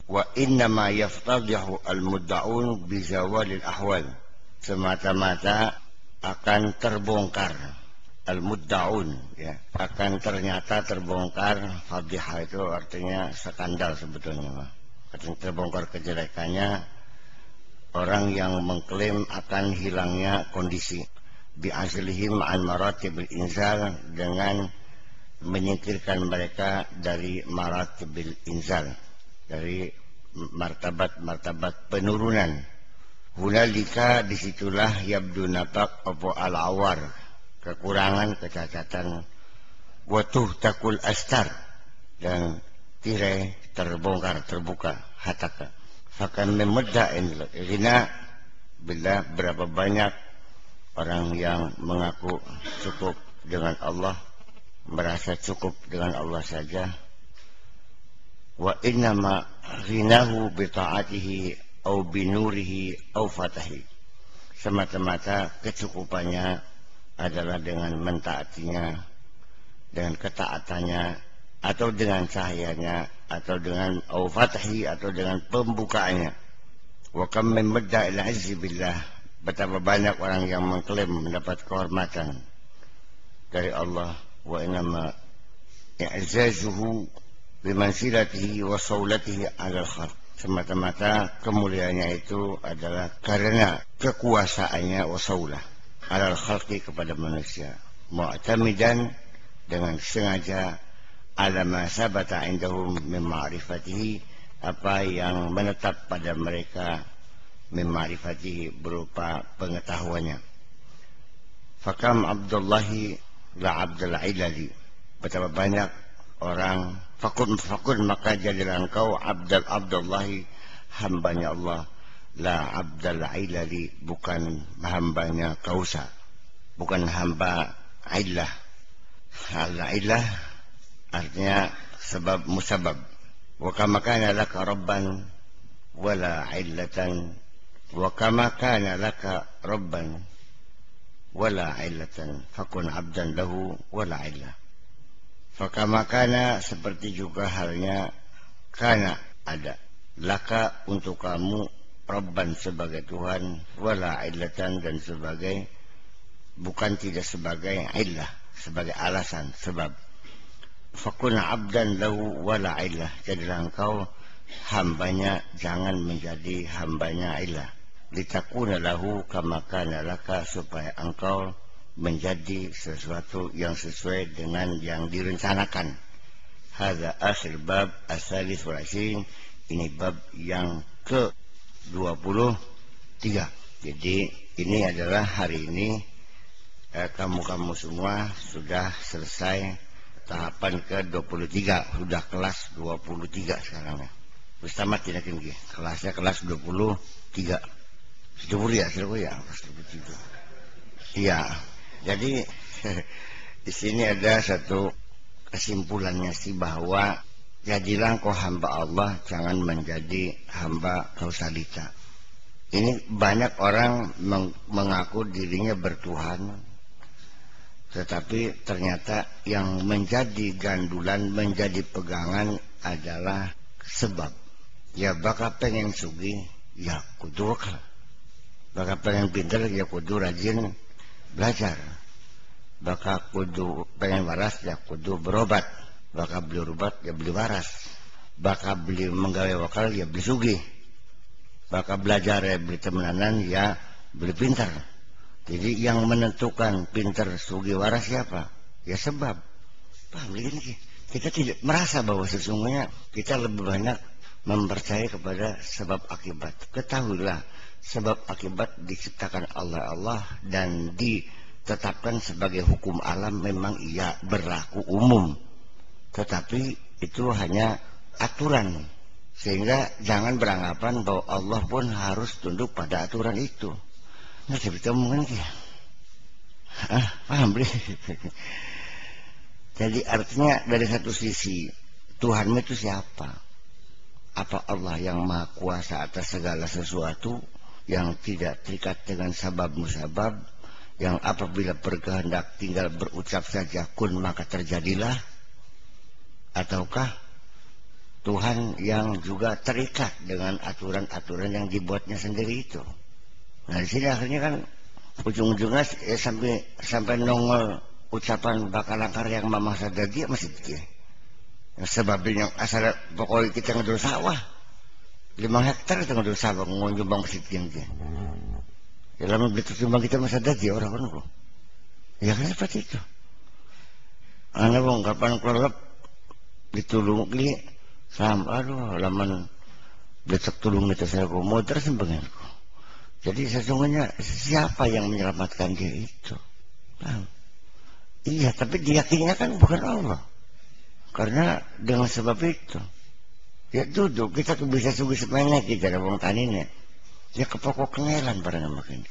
Wa innama yaftadihu al-mudda'un bizawalil ahwal. Semata-mata akan terbongkar al-mudda'un, ya, akan ternyata terbongkar. Fadihah itu artinya skandal sebetulnya, artinya terbongkar kejelekannya orang yang mengklaim akan hilangnya kondisi. Bi'azlihim an maratibil inzal, dengan menyingkirkan mereka dari maratibil inzal, dari martabat-martabat penurunan. Hunalika, disitulah yabdu napak apa al-awar, kekurangan, kecacatan. Watuh takul astar, dan tirai terbongkar, terbuka, hataka. Fakan memudda'in ghina bila, berapa banyak orang yang mengaku cukup dengan Allah, merasa cukup dengan Allah saja. Wa innama ghinahu bi ta'atihi au bi nurihi au fatahi. Semata-mata kecukupannya adalah dengan mentaatinya, dengan ketaatannya, atau dengan cahayanya, atau dengan au fatahi, atau dengan pembukaannya. Wa kam min madda'il azzi billah, betapa banyak orang yang mengklaim mendapat kehormatan dari Allah. Wa innama i'zazuhu bimansilatihi wa saulatihi 'alal khalq. Semata-mata kemuliaannya itu adalah karena kekuasaannya, wa saulah 'alal khalqi, kepada manusia. Mu'tamidan, dengan sengaja, ala ma sabata 'indahum min ma'rifatihi, apa yang menetap pada mereka, min ma'rifatihi, berupa pengetahuannya. Fakam Abdullahi la Abdul Ilali, betapa banyak orang. Fakun maka jadilah engkau Abdullahi, hambanya Allah, la Abdul Ilali, bukan hambanya Kausa, bukan hamba Illah. Al-Illah artinya sebab musabab. Wa kama kana laka rabban wala illatan, wa kama kana laka rabban wala illatan, fakun abdan lahu wala illah. Fakama kana, seperti juga halnya kana, ada, laka, untuk kamu, rabban, sebagai Tuhan, wala illatan, dan sebagai, bukan tidak sebagai illah, sebagai alasan, sebab. Fakun abdan lahu wala illah, jadilah engkau hambanya, jangan menjadi hambanya illah. Litakuna lahu kama kana laka, supaya engkau menjadi sesuatu yang sesuai dengan yang direncanakan. Hadza akhir bab as-salis wal 20, ini bab yang ke-23. Jadi ini adalah hari ini kamu-kamu semua sudah selesai tahapan ke-23, sudah kelas 23 sekarang ya. Terus tamat tidak tinggi. Kelasnya kelas 23. 20 ya, kelas 23. Iya. Jadi di sini ada satu kesimpulannya sih, bahwa jadilah kau hamba Allah, jangan menjadi hamba kausalita. Ini banyak orang mengaku dirinya bertuhan, tetapi ternyata yang menjadi gandulan, menjadi pegangan adalah sebab. Ya bakal pengen sugih, ya kudu wakal. Bakal pengen pintar, ya kudu rajin belajar. Bakal kudu pengen waras, ya kudu berobat. Bakal beli obat, ya beli waras. Bakal beli menggawe wakal, ya beli sugih. Bakal belajar, ya beli temenanan, ya beli pintar. Jadi yang menentukan pintar sugih waras siapa? Ya sebab. Paham begini? Kita tidak merasa bahwa sesungguhnya kita lebih banyak mempercayai kepada sebab akibat. Ketahuilah, sebab akibat diciptakan Allah dan ditetapkan sebagai hukum alam, memang ia berlaku umum, tetapi itu hanya aturan. Sehingga jangan beranggapan bahwa Allah pun harus tunduk pada aturan itu. Nah, kita ngomongin paham beli? Jadi artinya dari satu sisi, Tuhanmu itu siapa? Apa Allah yang maha kuasa atas segala sesuatu, yang tidak terikat dengan sabab musabab, yang apabila berkehendak tinggal berucap saja kun maka terjadilah? Ataukah Tuhan yang juga terikat dengan aturan-aturan yang dibuatnya sendiri itu. Nah di sini akhirnya kan ujung-ujungnya sampai nongol ucapan bakal langkar yang mamah sadar dia masih dia. Sebabnya asal pokoknya kita ngedul sawah 5 hektar kita ngedul sawah ngunjumbang masih dia. Ya lama beli tujumbang kita masih ada dia orang-orang kok. Ya kan seperti itu. Anak wong kapan kelelep ditulung li sam aduh laman becek tulung itu saya kok modern sembenganku. Jadi sesungguhnya siapa yang menyelamatkan dia itu? Nah, iya, tapi diyakininya kan bukan Allah. Karena dengan sebab itu ya duduk kita tuh bisa sugih semenek kita ada wong tanine. Ya kepokok kengelan pada makin.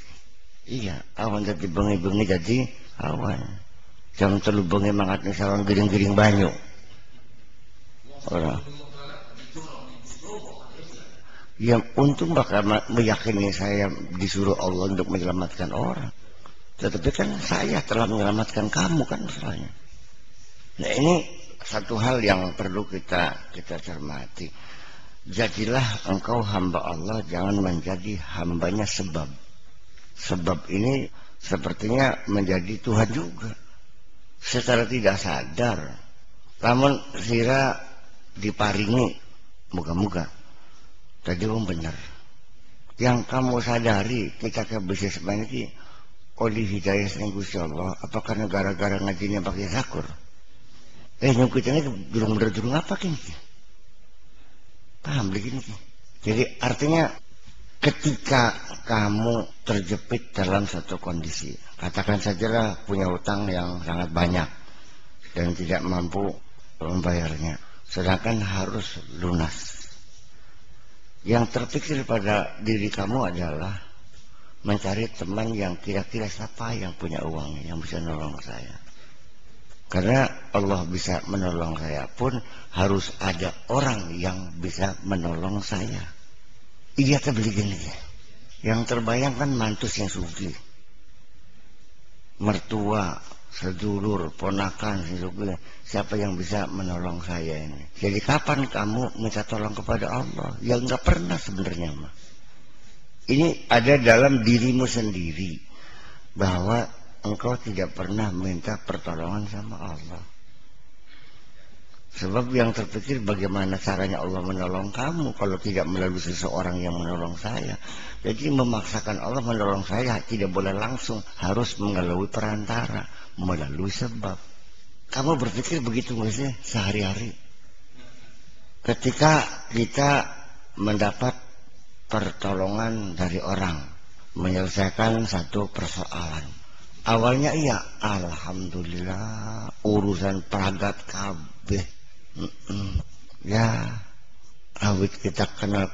Iya, awan jadi bengi-bengi jadi awan. Jam 3 bengi mangat nih sarang giring-giring banyu. Orang. Ya untung bakal meyakini saya disuruh Allah untuk menyelamatkan orang. Tetapi kan saya telah menyelamatkan kamu kan masalahnya. Nah ini satu hal yang perlu kita cermati. Jadilah engkau hamba Allah, jangan menjadi hambanya sebab. Sebab ini sepertinya menjadi Tuhan juga. Secara tidak sadar. Namun sira diparingi moga-moga tadi benar. Yang kamu sadari kita ke bisnis ini oleh hidayah sing Gusti Allah, apakah gara-gara ngajinya pakai sakur? Nyungkitnya durung apa kini? Paham begini? Jadi artinya ketika kamu terjepit dalam satu kondisi, katakan sajalah punya utang yang sangat banyak dan tidak mampu membayarnya, sedangkan harus lunas. Yang terpikir pada diri kamu adalah mencari teman yang kira-kira siapa yang punya uangnya, yang bisa nolong saya. Karena Allah bisa menolong saya pun harus ada orang yang bisa menolong saya. Iya terbeli gini. Yang terbayang kan mantus yang sugi, mertua, sedulur, ponakan, siapa yang bisa menolong saya ini. Jadi kapan kamu minta tolong kepada Allah? Ya nggak pernah sebenarnya mah. Ini ada dalam dirimu sendiri bahwa engkau tidak pernah minta pertolongan sama Allah. Sebab yang terpikir bagaimana caranya Allah menolong kamu kalau tidak melalui seseorang yang menolong saya. Jadi memaksakan Allah menolong saya tidak boleh langsung, harus melalui perantara, melalui sebab. Kamu berpikir begitu nggak sih sehari-hari? Ketika kita mendapat pertolongan dari orang, menyelesaikan satu persoalan. Awalnya iya, alhamdulillah urusan peragat kabeh. Ya, awit kita kenal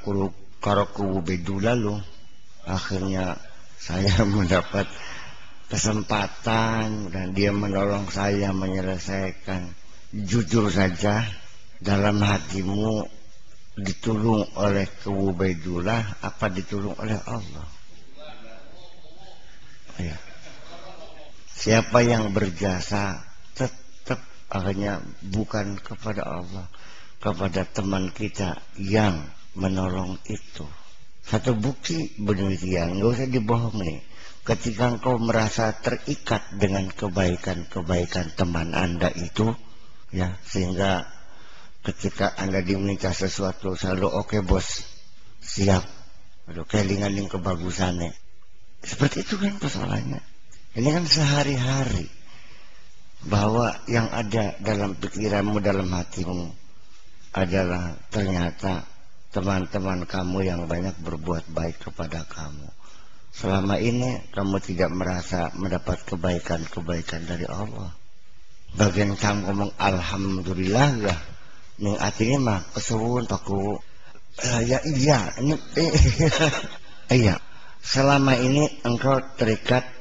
karo kubu bedula loh. Akhirnya saya mendapat kesempatan dan dia menolong saya menyelesaikan. Jujur saja, dalam hatimu ditolong oleh kubu bedula apa ditolong oleh Allah? Ya. Siapa yang berjasa tetap akhirnya bukan kepada Allah, kepada teman kita yang menolong itu. Satu bukti demikian, nggak usah dibohongi. Ketika engkau merasa terikat dengan kebaikan-kebaikan teman Anda itu, ya, sehingga ketika Anda diminta sesuatu selalu oke bos, siap, aduh kelingan yang kebagusannya. Seperti itu kan persoalannya. Ini kan sehari-hari bahwa yang ada dalam pikiranmu, dalam hatimu adalah ternyata teman-teman kamu yang banyak berbuat baik kepada kamu. Selama ini kamu tidak merasa mendapat kebaikan-kebaikan dari Allah. Bagian kamu ngomong alhamdulillah lah, ning artinya mah kesuwun paku. Ya iya, ini iya. Selama ini engkau terikat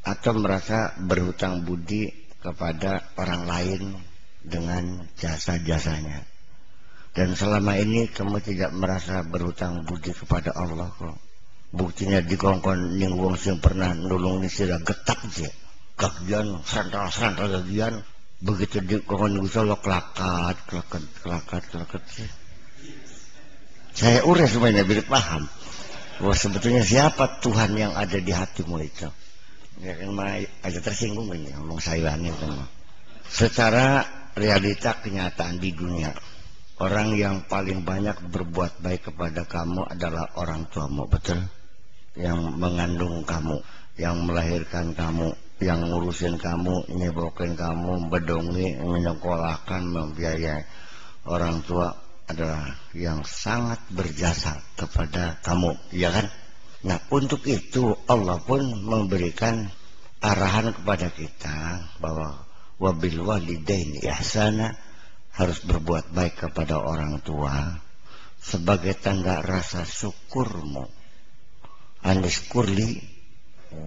atau merasa berhutang budi kepada orang lain dengan jasa-jasanya. Dan selama ini kamu tidak merasa berhutang budi kepada Allah kok. Buktinya dikongkon ning wong sing pernah nulung ni sira getak je. Kagian santral kagian begitu dikongkon Gusti Allah kelakat sih. Saya urai supaya biar paham bahwa sebetulnya siapa Tuhan yang ada di hatimu itu. Ya kan mah aja tersinggung ini ngomong saya ini kan. Secara realita kenyataan di dunia, orang yang paling banyak berbuat baik kepada kamu adalah orang tuamu, betul? Yang mengandung kamu, yang melahirkan kamu, yang ngurusin kamu, nyebokin kamu, bedongi, menyekolahkan, membiayai. Orang tua adalah yang sangat berjasa kepada kamu, ya kan? Nah, untuk itu Allah pun memberikan arahan kepada kita bahwa wabil walidaini ihsana, harus berbuat baik kepada orang tua sebagai tanda rasa syukurmu. Anishkurli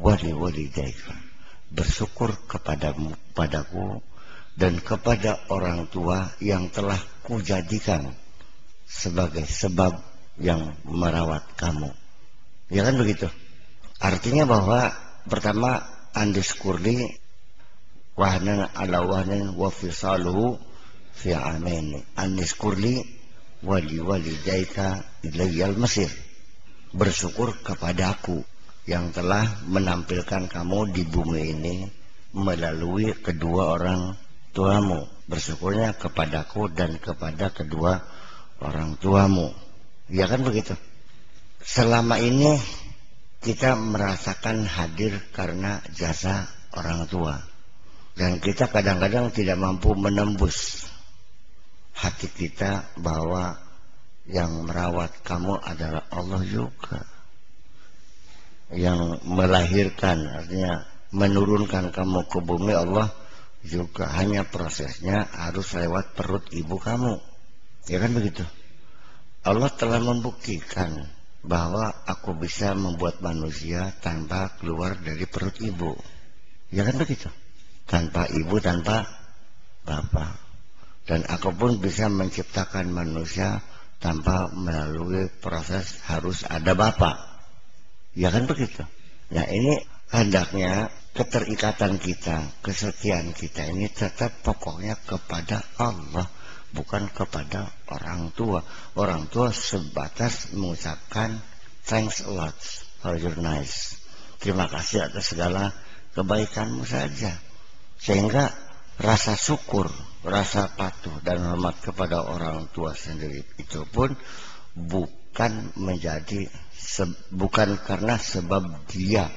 wali walidaika, bersyukur padaku dan kepada orang tua yang telah kujadikan sebagai sebab yang merawat kamu. Ya kan begitu? Artinya bahwa pertama andiskurli wahnan ala wahnan wa fisaluhu fi amaini. Andiskurli wali walidaika ilayyal masir. Bersyukur kepadaku yang telah menampilkan kamu di bumi ini melalui kedua orang tuamu. Bersyukurnya kepadaku dan kepada kedua orang tuamu. Ya kan begitu? Selama ini kita merasakan hadir karena jasa orang tua. Dan kita kadang-kadang tidak mampu menembus hati kita bahwa yang merawat kamu adalah Allah juga. Yang melahirkan, artinya menurunkan kamu ke bumi Allah juga. Hanya prosesnya harus lewat perut ibu kamu. Ya kan begitu? Allah telah membuktikan bahwa aku bisa membuat manusia tanpa keluar dari perut ibu. Ya kan begitu? Tanpa ibu, tanpa bapak. Dan aku pun bisa menciptakan manusia tanpa melalui proses harus ada bapak. Ya kan begitu? Nah, ini hendaknya keterikatan kita, kesetiaan kita ini tetap pokoknya kepada Allah, bukan kepada orang tua. Orang tua sebatas mengucapkan thanks a lot for your nice. Terima kasih atas segala kebaikanmu saja. Sehingga rasa syukur, rasa patuh dan hormat kepada orang tua sendiri itu pun bukan karena sebab dia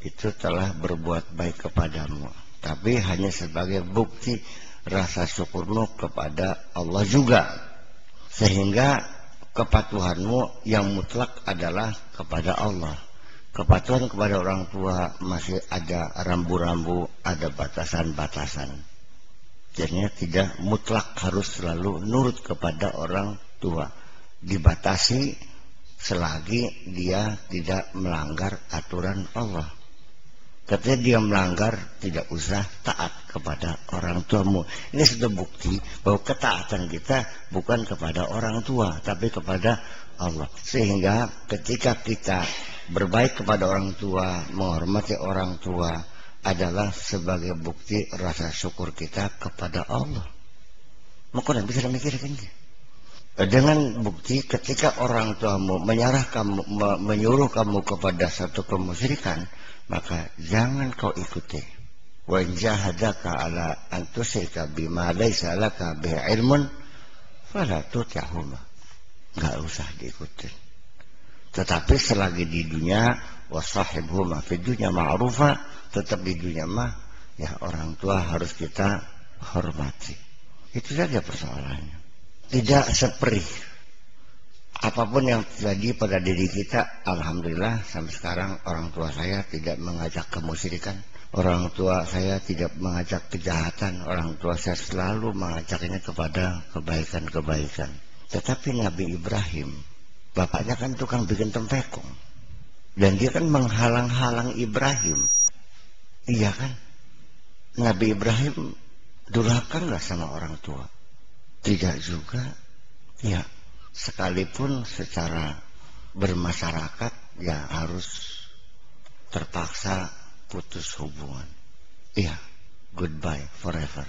itu telah berbuat baik kepadamu, tapi hanya sebagai bukti rasa syukurmu kepada Allah juga. Sehingga kepatuhanmu yang mutlak adalah kepada Allah. Kepatuhan kepada orang tua masih ada rambu-rambu, ada batasan-batasan. Jadinya tidak mutlak harus selalu nurut kepada orang tua. Dibatasi selagi dia tidak melanggar aturan Allah. Ketika dia melanggar, tidak usah taat kepada orang tuamu. Ini sudah bukti bahwa ketaatan kita bukan kepada orang tua, tapi kepada Allah. Sehingga ketika kita berbaik kepada orang tua, menghormati orang tua, adalah sebagai bukti rasa syukur kita kepada Allah. Maka bisa mikirkan dia. Dengan bukti ketika orang tuamu menyuruh kamu kepada satu kemusyrikan, maka jangan kau ikuti. Wa in jahadaka ala an tusyrika bima laysa laka bihi ilmun fala tuti'huma. Enggak usah diikuti. Tetapi selagi di dunia wasahibhuma fid dunya ma'rufa, tetap di dunia mah ya orang tua harus kita hormati. Itu saja persoalannya. Tidak seperih apapun yang terjadi pada diri kita. Alhamdulillah sampai sekarang orang tua saya tidak mengajak kemusyrikan, orang tua saya tidak mengajak kejahatan, orang tua saya selalu mengajaknya kepada kebaikan-kebaikan. Tetapi Nabi Ibrahim, bapaknya kan tukang bikin tempekung, dan dia kan menghalang-halang Ibrahim. Iya kan? Nabi Ibrahim durhaka nggak sama orang tua? Tidak juga. Ya, sekalipun secara bermasyarakat ya harus terpaksa putus hubungan. Iya, goodbye forever.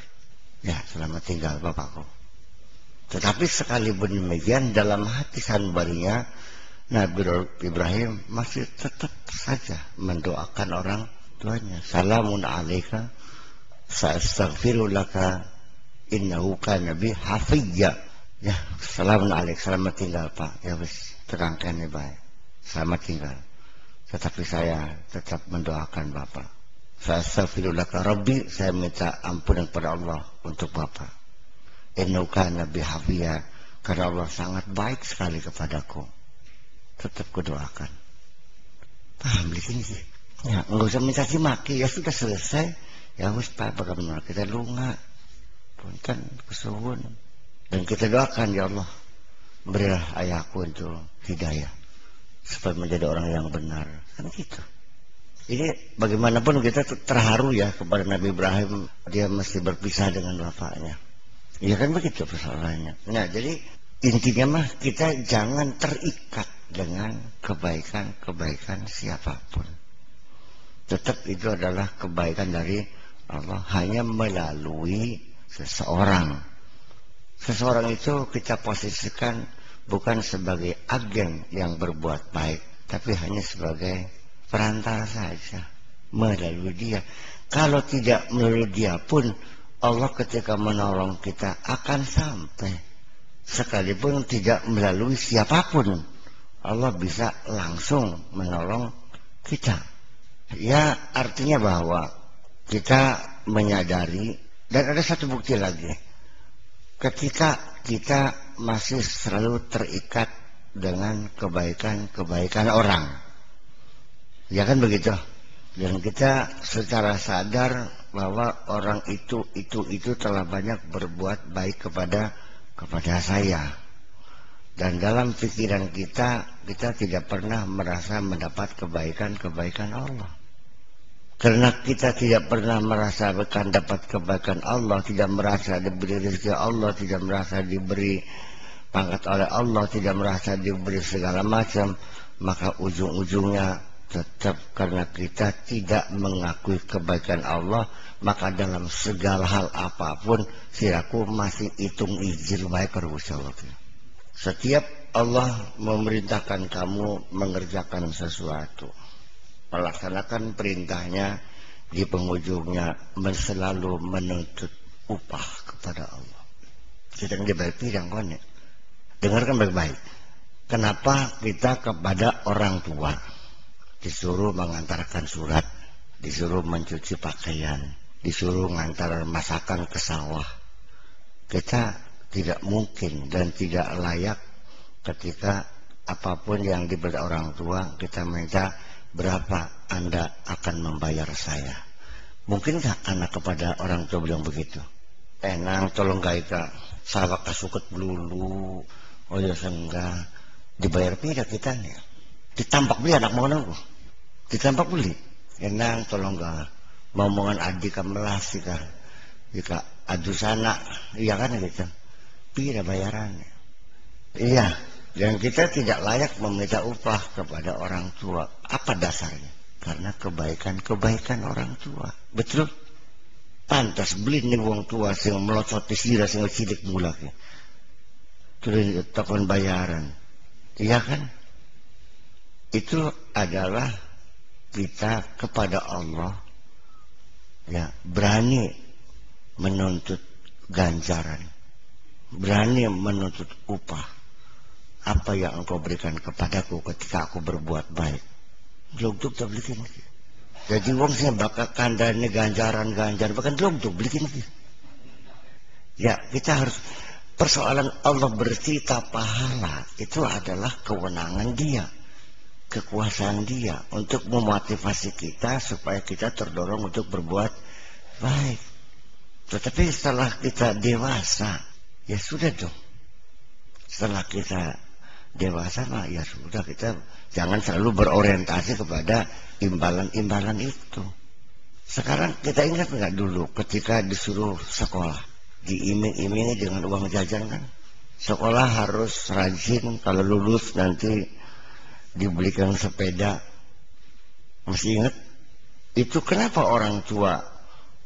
Ya, selamat tinggal bapakku. Tetapi sekalipun demikian, dalam hati sanubarinya Nabi Ibrahim masih tetap saja mendoakan orang tuanya. Salamun alaika sa'astaghfiru laka innahu kana bi hafiyya. Ya, salamun alaik, selamat tinggal Pak. Ya wis, terangkan baik. Selamat tinggal. Tetapi saya tetap mendoakan Bapak. Sa'astaghfiru laka Rabbi, saya minta ampunan kepada Allah untuk Bapak. Innahu kana bi hafiyya, karena Allah sangat baik sekali kepadaku. Tetap kudoakan. Paham di sini sih? Ya, enggak usah minta maki, ya sudah selesai. Ya wis Pak, bagaimana kita lunga. Punten kesuwun. Dan kita doakan, ya Allah, berilah ayahku itu hidayah supaya menjadi orang yang benar. Kan gitu. Ini bagaimanapun kita terharu ya kepada Nabi Ibrahim, dia mesti berpisah dengan bapaknya. Ya kan begitu persoalannya. Nah, jadi intinya mah kita jangan terikat dengan kebaikan-kebaikan siapapun. Tetap itu adalah kebaikan dari Allah, hanya melalui seseorang. Seseorang itu kita posisikan bukan sebagai agen yang berbuat baik, tapi hanya sebagai perantara saja, melalui dia. Kalau tidak melalui dia pun, Allah ketika menolong kita akan sampai. Sekalipun tidak melalui siapapun, Allah bisa langsung menolong kita. Ya, artinya bahwa kita menyadari, dan ada satu bukti lagi, ketika kita masih selalu terikat dengan kebaikan-kebaikan orang, ya kan begitu, dan kita secara sadar bahwa orang itu telah banyak berbuat baik kepada saya, dan dalam pikiran kita tidak pernah merasa mendapat kebaikan-kebaikan Allah. Karena kita tidak pernah merasakan dapat kebaikan Allah, tidak merasa diberi rezeki Allah, tidak merasa diberi pangkat oleh Allah, tidak merasa diberi segala macam, maka ujung-ujungnya tetap karena kita tidak mengakui kebaikan Allah, maka dalam segala hal apapun siraku masih hitung ijir baik kerusa Allah. Setiap Allah memerintahkan kamu mengerjakan sesuatu, melaksanakan perintahnya, di penghujungnya selalu menuntut upah kepada Allah. Sedang dibayar pidang konek. Dengarkan baik-baik. Kenapa kita kepada orang tua disuruh mengantarkan surat, disuruh mencuci pakaian, disuruh mengantar masakan ke sawah? Kita tidak mungkin dan tidak layak ketika apapun yang diberi orang tua kita minta, berapa Anda akan membayar saya? Mungkinkah anak kepada orang tua bilang begitu? Nang tolong gaika sawah kasuket dulu. Oh ya sengga dibayar pira kita nih. Ditampak beli anak mau nunggu. Ditampak beli. Nang tolong ga ngomongan adik melas kan. Jika adu sana, iya kan gitu. Pira bayarannya? Iya. Dan kita tidak layak meminta upah kepada orang tua. Apa dasarnya? Karena kebaikan-kebaikan orang tua. Betul? Pantas beli nih wong tua sing melocot sira sing cilik mulaknya. Terus takon bayaran. Iya kan? Itu adalah kita kepada Allah ya berani menuntut ganjaran. Berani menuntut upah. Apa yang engkau berikan kepadaku ketika aku berbuat baik? Belum tuh belikin. Jadi wong sih bakal kandane ganjaran bahkan belum tuh belikin. Ya kita harus, persoalan Allah bercerita pahala itu adalah kewenangan Dia, kekuasaan Dia untuk memotivasi kita supaya kita terdorong untuk berbuat baik. Tetapi setelah kita dewasa, ya sudah dong. Setelah kita dewasa mah ya sudah, kita jangan selalu berorientasi kepada imbalan-imbalan itu. Sekarang kita ingat nggak dulu ketika disuruh sekolah, diiming-imingi dengan uang jajan kan? Sekolah harus rajin, kalau lulus nanti dibelikan sepeda. Masih ingat? Itu kenapa orang tua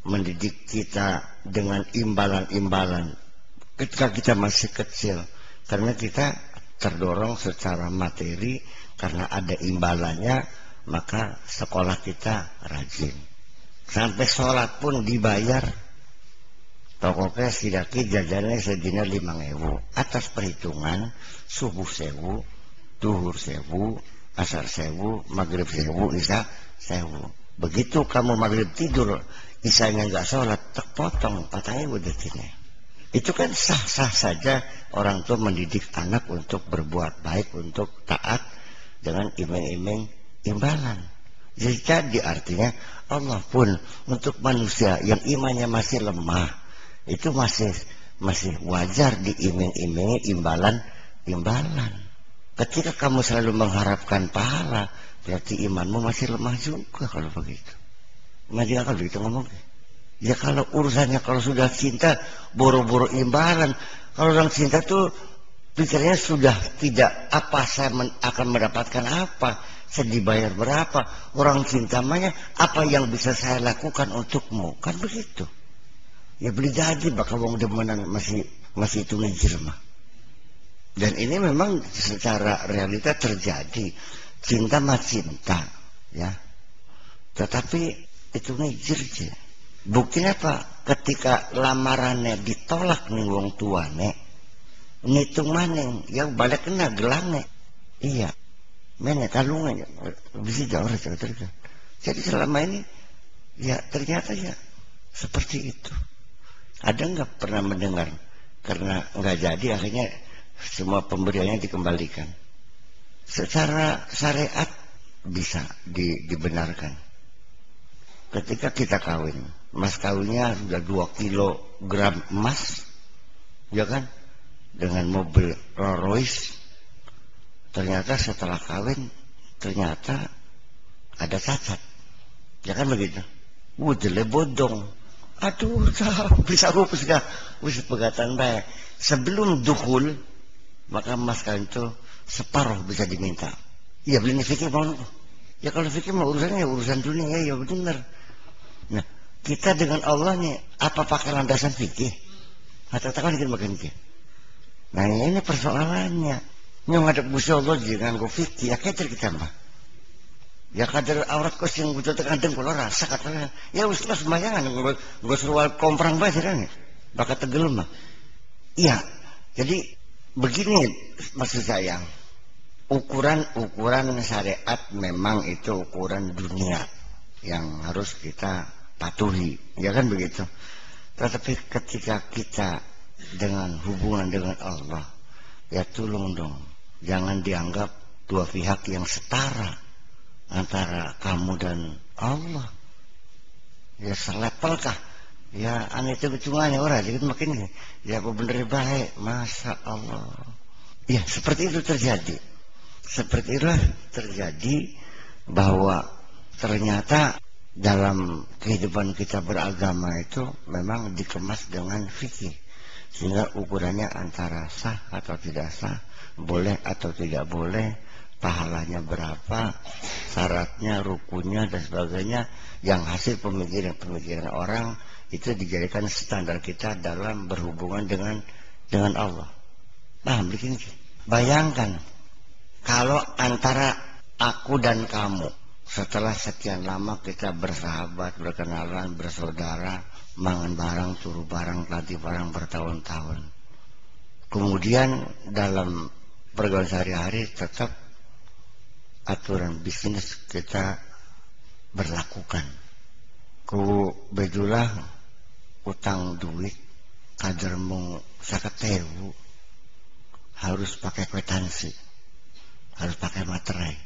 mendidik kita dengan imbalan-imbalan? ketika kita masih kecil, karena kita terdorong secara materi, karena ada imbalannya, maka sekolah kita rajin. Sampai sholat pun dibayar. Pokoknya sidaki jajannya sedina 5.000 atas perhitungan subuh 1.000, duhur 1.000, asar 1.000, maghrib 1.000, isya 1.000. Begitu kamu maghrib tidur, isanya nggak sholat, terpotong 4.000 detiknya. Itu kan sah-sah saja orang tua mendidik anak untuk berbuat baik, untuk taat dengan iming-iming imbalan. Jadi artinya Allah pun untuk manusia yang imannya masih lemah, itu masih wajar diiming-imingi imbalan. Ketika kamu selalu mengharapkan pahala, berarti imanmu masih lemah juga kalau begitu. Imagine kalau begitu ngomong. Ya kalau urusannya kalau sudah cinta, boro-boro imbalan. Kalau orang cinta tuh pikirnya sudah tidak apa saya akan mendapatkan apa, saya dibayar berapa. Orang cinta namanya apa yang bisa saya lakukan untukmu, kan begitu. Ya beli jadi bakal wong demenan masih itu ngijir mah. Dan ini memang secara realita terjadi. Cinta mah cinta, ya. Tetapi itu ngijir aja. Buktinya apa? Ketika lamarannya ditolak nih wong tuane, ngitung maning, yang balik kena gelangnya. Iya. Mana kalungnya bisa jauh cerita. Jadi selama ini ya ternyata ya seperti itu. Ada nggak pernah mendengar karena nggak jadi akhirnya semua pemberiannya dikembalikan? Secara syariat bisa dibenarkan. Ketika kita kawin, mas kawinnya sudah 2 kilogram emas, ya kan, dengan mobil Rolls Royce. Ternyata setelah kawin, ternyata ada cacat, ya kan begitu. Wujudnya bodong. Aduh, bisa rupus dah. Wis pegatan baik. Sebelum dukhul, maka mas kawin itu separuh bisa diminta. Ya beli fikir mau. Ya kalau fikir mau urusannya urusan dunia ya benar. Nah, kita dengan Allah nih apa pakai landasan fikih? Atau kan kita makan fikih. Nah ini persoalannya. Yang ada Gusti Allah jangan go fikih. Ya kayak kita mah. Ya kadar aurat kos yang butuh terkadang kalau rasa katanya ya uslah sembayangan gue serual komprang banget kan bakat tegel mah. Iya, jadi begini maksud saya, ukuran syariat memang itu ukuran dunia yang harus kita patuhi, ya kan begitu. Tetapi ketika kita dengan hubungan dengan Allah, ya tolong dong jangan dianggap dua pihak yang setara antara kamu dan Allah. Ya selevel kah? Ya aneh itu kecungannya orang jadi makin ya apa bener baik, masya Allah. Ya seperti itu terjadi. Seperti itu terjadi bahwa ternyata dalam kehidupan kita beragama itu memang dikemas dengan fikih, sehingga ukurannya antara sah atau tidak sah, boleh atau tidak boleh, pahalanya berapa, syaratnya, rukunnya dan sebagainya, yang hasil pemikiran orang itu dijadikan standar kita dalam berhubungan dengan Allah. Paham begini? Bayangkan kalau antara aku dan kamu setelah sekian lama kita bersahabat, berkenalan, bersaudara, mangan barang, turu barang, latih barang bertahun-tahun. Kemudian dalam pergaulan sehari-hari tetap aturan bisnis kita berlakukan. Ku bejulah utang duit kadermu 50.000 harus pakai kwitansi, harus pakai materai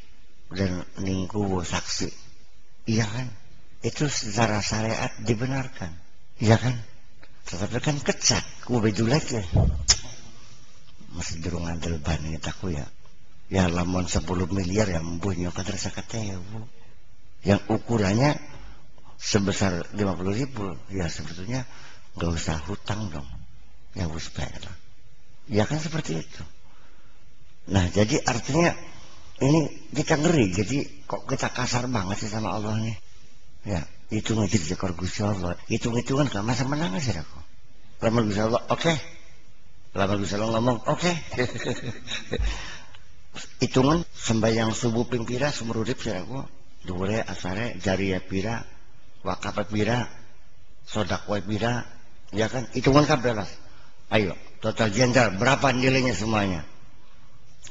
dan ningku saksi. Iya kan? Itu secara syariat dibenarkan. Iya kan? Tetapi kan kecak ku bejulah ya. Masih durung andel ban ini takku ya. Ya lamun 10 miliar ya mempunyai kadar 50.000 yang ukurannya sebesar 50.000, ya sebetulnya nggak usah hutang dong, ya wis bayar. Ya kan seperti itu. Nah jadi artinya ini kita ngeri, jadi kok kita kasar banget sih sama Allah nih. Ya hitung ngejir jakor Gusti Allah, hitung-hitungan gak masa menang aja aku. Kalau Gusti Allah oke, Lama bisa lo ngomong, oke. Hitungan sembahyang subuh ping pira semerudip siraku. Duhur asare jariya pira, wakaf pira, sodakwa pira, ya kan? Hitungan kabeh. Ayo, total jenderal berapa nilainya semuanya?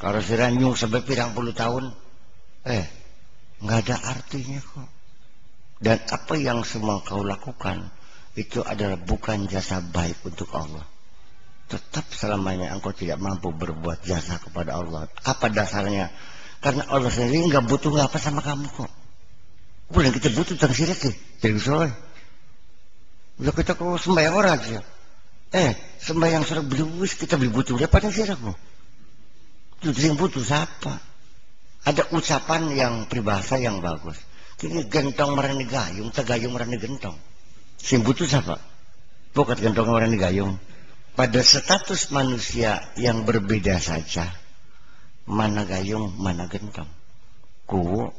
Kalau nyung sampai pirang puluh tahun, nggak ada artinya kok. Dan apa yang semua kau lakukan itu adalah bukan jasa baik untuk Allah. Tetap selamanya engkau tidak mampu berbuat jasa kepada Allah. Apa dasarnya? Karena Allah sendiri nggak butuh apa sama kamu kok. Bukan kita butuh tentang sirik sih, jadi soalnya. Udah kita kok sembahyang orang aja. Sembahyang surat beliwis kita beli butuh dia pada sirik kok. Itu yang butuh siapa? Ada ucapan yang peribahasa yang bagus. Kini gentong merani gayung, tegayung merani gentong. Sing butuh siapa? Bukan gentong merani gayung. Pada status manusia yang berbeda saja, mana gayung, mana gentong. Ku,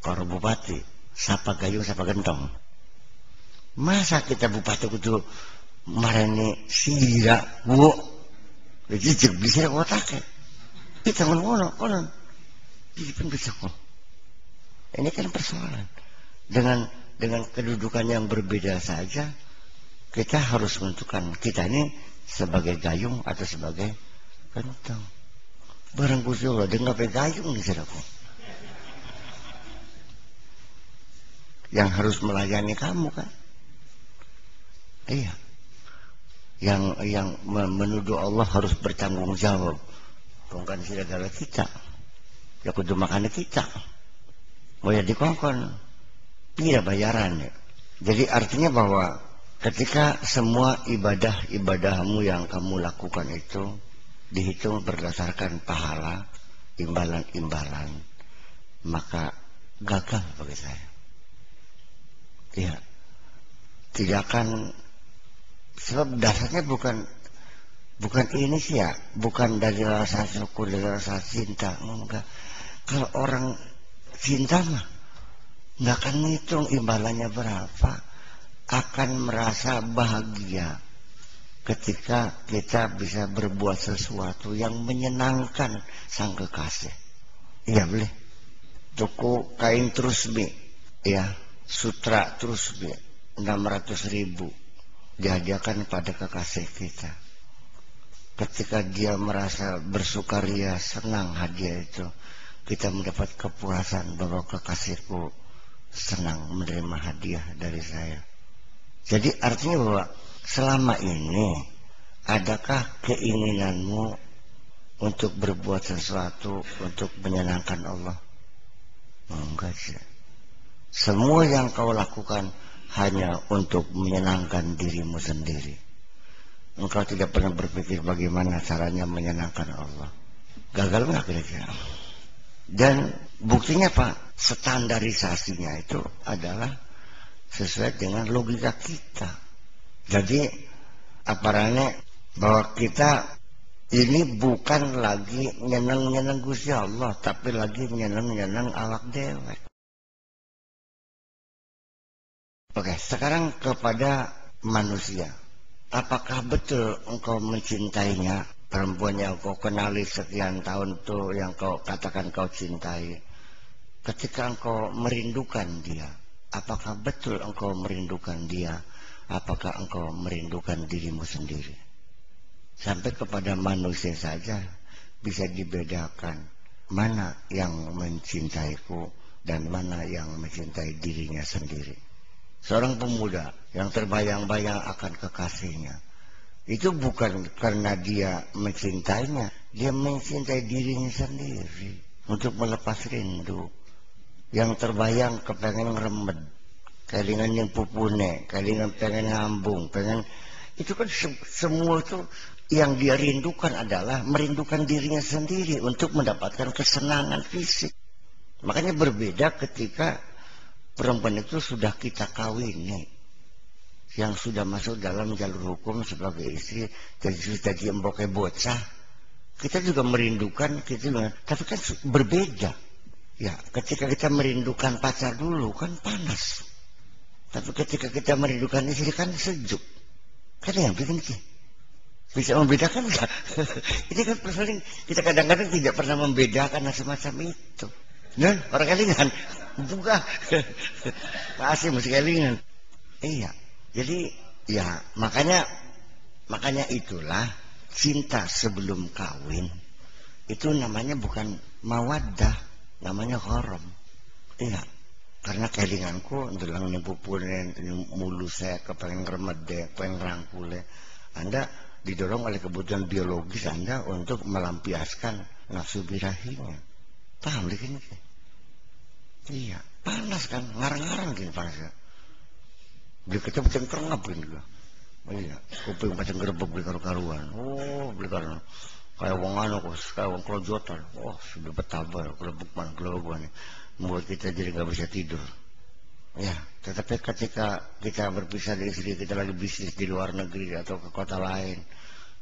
karo bupati, siapa gayung, siapa gentong. Masa kita bupati kudu marani sira, wo, jadi bisa otaknya. Kita ngono, jadi pun bisa kok. Ini kan persoalan. Dengan kedudukan yang berbeda saja, kita harus menentukan kita ini sebagai gayung atau sebagai gentong. Barang Gusti Allah dengan gayung nih saudaraku. Yang harus melayani kamu kan? Iya. Yang menuduh Allah harus bertanggung jawab. Bukan segala kita. Ya kudu makan kita. Mau ya dikongkon. Tidak bayaran ya. Jadi artinya bahwa ketika semua ibadah-ibadahmu yang kamu lakukan itu dihitung berdasarkan pahala, imbalan-imbalan, maka gagal bagi saya. Ya. Tidak akan, sebab dasarnya bukan ini sih ya, bukan dari rasa syukur, dari rasa cinta, enggak. Kalau orang cinta mah nggak akan ngitung imbalannya berapa, akan merasa bahagia ketika kita bisa berbuat sesuatu yang menyenangkan sang kekasih. Iya boleh. Tuku kain terusmi, ya, sutra terusmi 600.000 dihadiahkan pada kekasih kita. Ketika dia merasa bersukaria, senang hadiah itu, kita mendapat kepuasan bahwa kekasihku senang menerima hadiah dari saya. Jadi artinya bahwa selama ini adakah keinginanmu untuk berbuat sesuatu untuk menyenangkan Allah? Enggak sih. Semua yang kau lakukan hanya untuk menyenangkan dirimu sendiri. Engkau tidak pernah berpikir bagaimana caranya menyenangkan Allah. Gagal nggak kira-kira? Dan buktinya Pak, standarisasinya itu adalah sesuai dengan logika kita. Jadi aparannya bahwa kita ini bukan lagi nyeneng-nyeneng Gusti Allah, tapi lagi nyeneng-nyeneng awak dewek. Oke, sekarang kepada manusia. Apakah betul engkau mencintainya, perempuan yang kau kenali sekian tahun tuh, yang kau katakan kau cintai? Ketika engkau merindukan dia, apakah betul engkau merindukan dia? Apakah engkau merindukan dirimu sendiri? Sampai kepada manusia saja bisa dibedakan mana yang mencintaiku dan mana yang mencintai dirinya sendiri. Seorang pemuda yang terbayang-bayang akan kekasihnya, itu bukan karena dia mencintainya, dia mencintai dirinya sendiri untuk melepas rindu. Yang terbayang kepengen ngeremed, kelingan yang pupune, kelingan pengen ngambung, pengen, itu kan semua itu yang dia rindukan adalah merindukan dirinya sendiri untuk mendapatkan kesenangan fisik. Makanya berbeda ketika perempuan itu sudah kita kawini, yang sudah masuk dalam jalur hukum sebagai istri, jadi emboke bocah, kita juga merindukan, tapi kan berbeda. Ya, ketika kita merindukan pacar dulu kan panas, tapi ketika kita merindukan istri kan sejuk. Kan yang bikin sih. Bisa membedakan enggak? Ini kan persoalan kita kadang-kadang tidak pernah membedakan semacam itu. Dan orang kelingan buka pasti mesti kelingan. Iya. Jadi ya makanya itulah cinta sebelum kawin itu namanya bukan mawaddah, namanya gharam. Iya. Karena kelinganku ndelang ning pupune mulus saya kepengen remede, pengen rangkule. Anda didorong oleh kebutuhan biologis Anda untuk melampiaskan nafsu birahinya. Paham begini? Iya, panas kan, ngarang-ngarang gini panas. Beli ketemu cengkering ngapin juga. Oh iya, kuping macam gerbek beli karu-karuan. Oh, beli karuan. Kayak wong anu kok, kayak wong kelojotan. Oh, sudah betabar, gerbek nih. Membuat kita jadi nggak bisa tidur. Ya, tetapi ketika kita berpisah dari istri, kita lagi bisnis di luar negeri atau ke kota lain,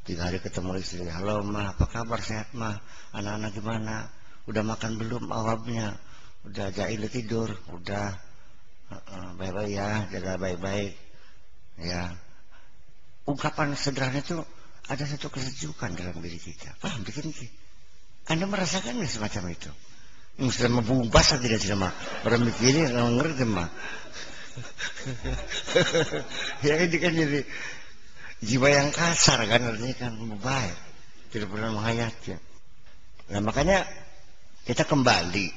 3 hari ketemu istri, halo ma, apa kabar, sehat ma, anak-anak gimana, udah makan belum awalnya, udah jahil tidur, udah baik-baik ya, jaga baik-baik, ya. Ungkapan sederhana itu ada satu kesejukan dalam diri kita. Paham bikin sih? Anda merasakan semacam itu? Sudah membubas atau tidak mah? Orang mikirnya nggak ngerti mah. Ya ini kan jadi jiwa yang kasar kan, artinya kan baik, tidak pernah menghayati. Nah makanya kita kembali.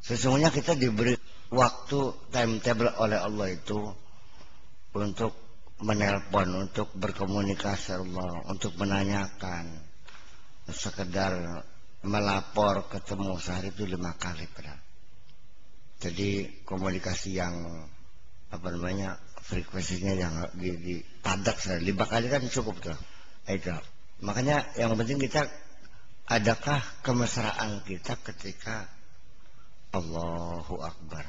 Sesungguhnya kita diberi waktu timetable oleh Allah itu untuk menelpon, untuk berkomunikasi Allah, untuk menanyakan, sekedar melapor, ketemu sehari itu 5 kali padahal. Jadi komunikasi yang frekuensinya yang di padat sekali, 5 kali kan cukup tuh. Itu. Makanya yang penting kita, adakah kemesraan kita ketika Allahu Akbar?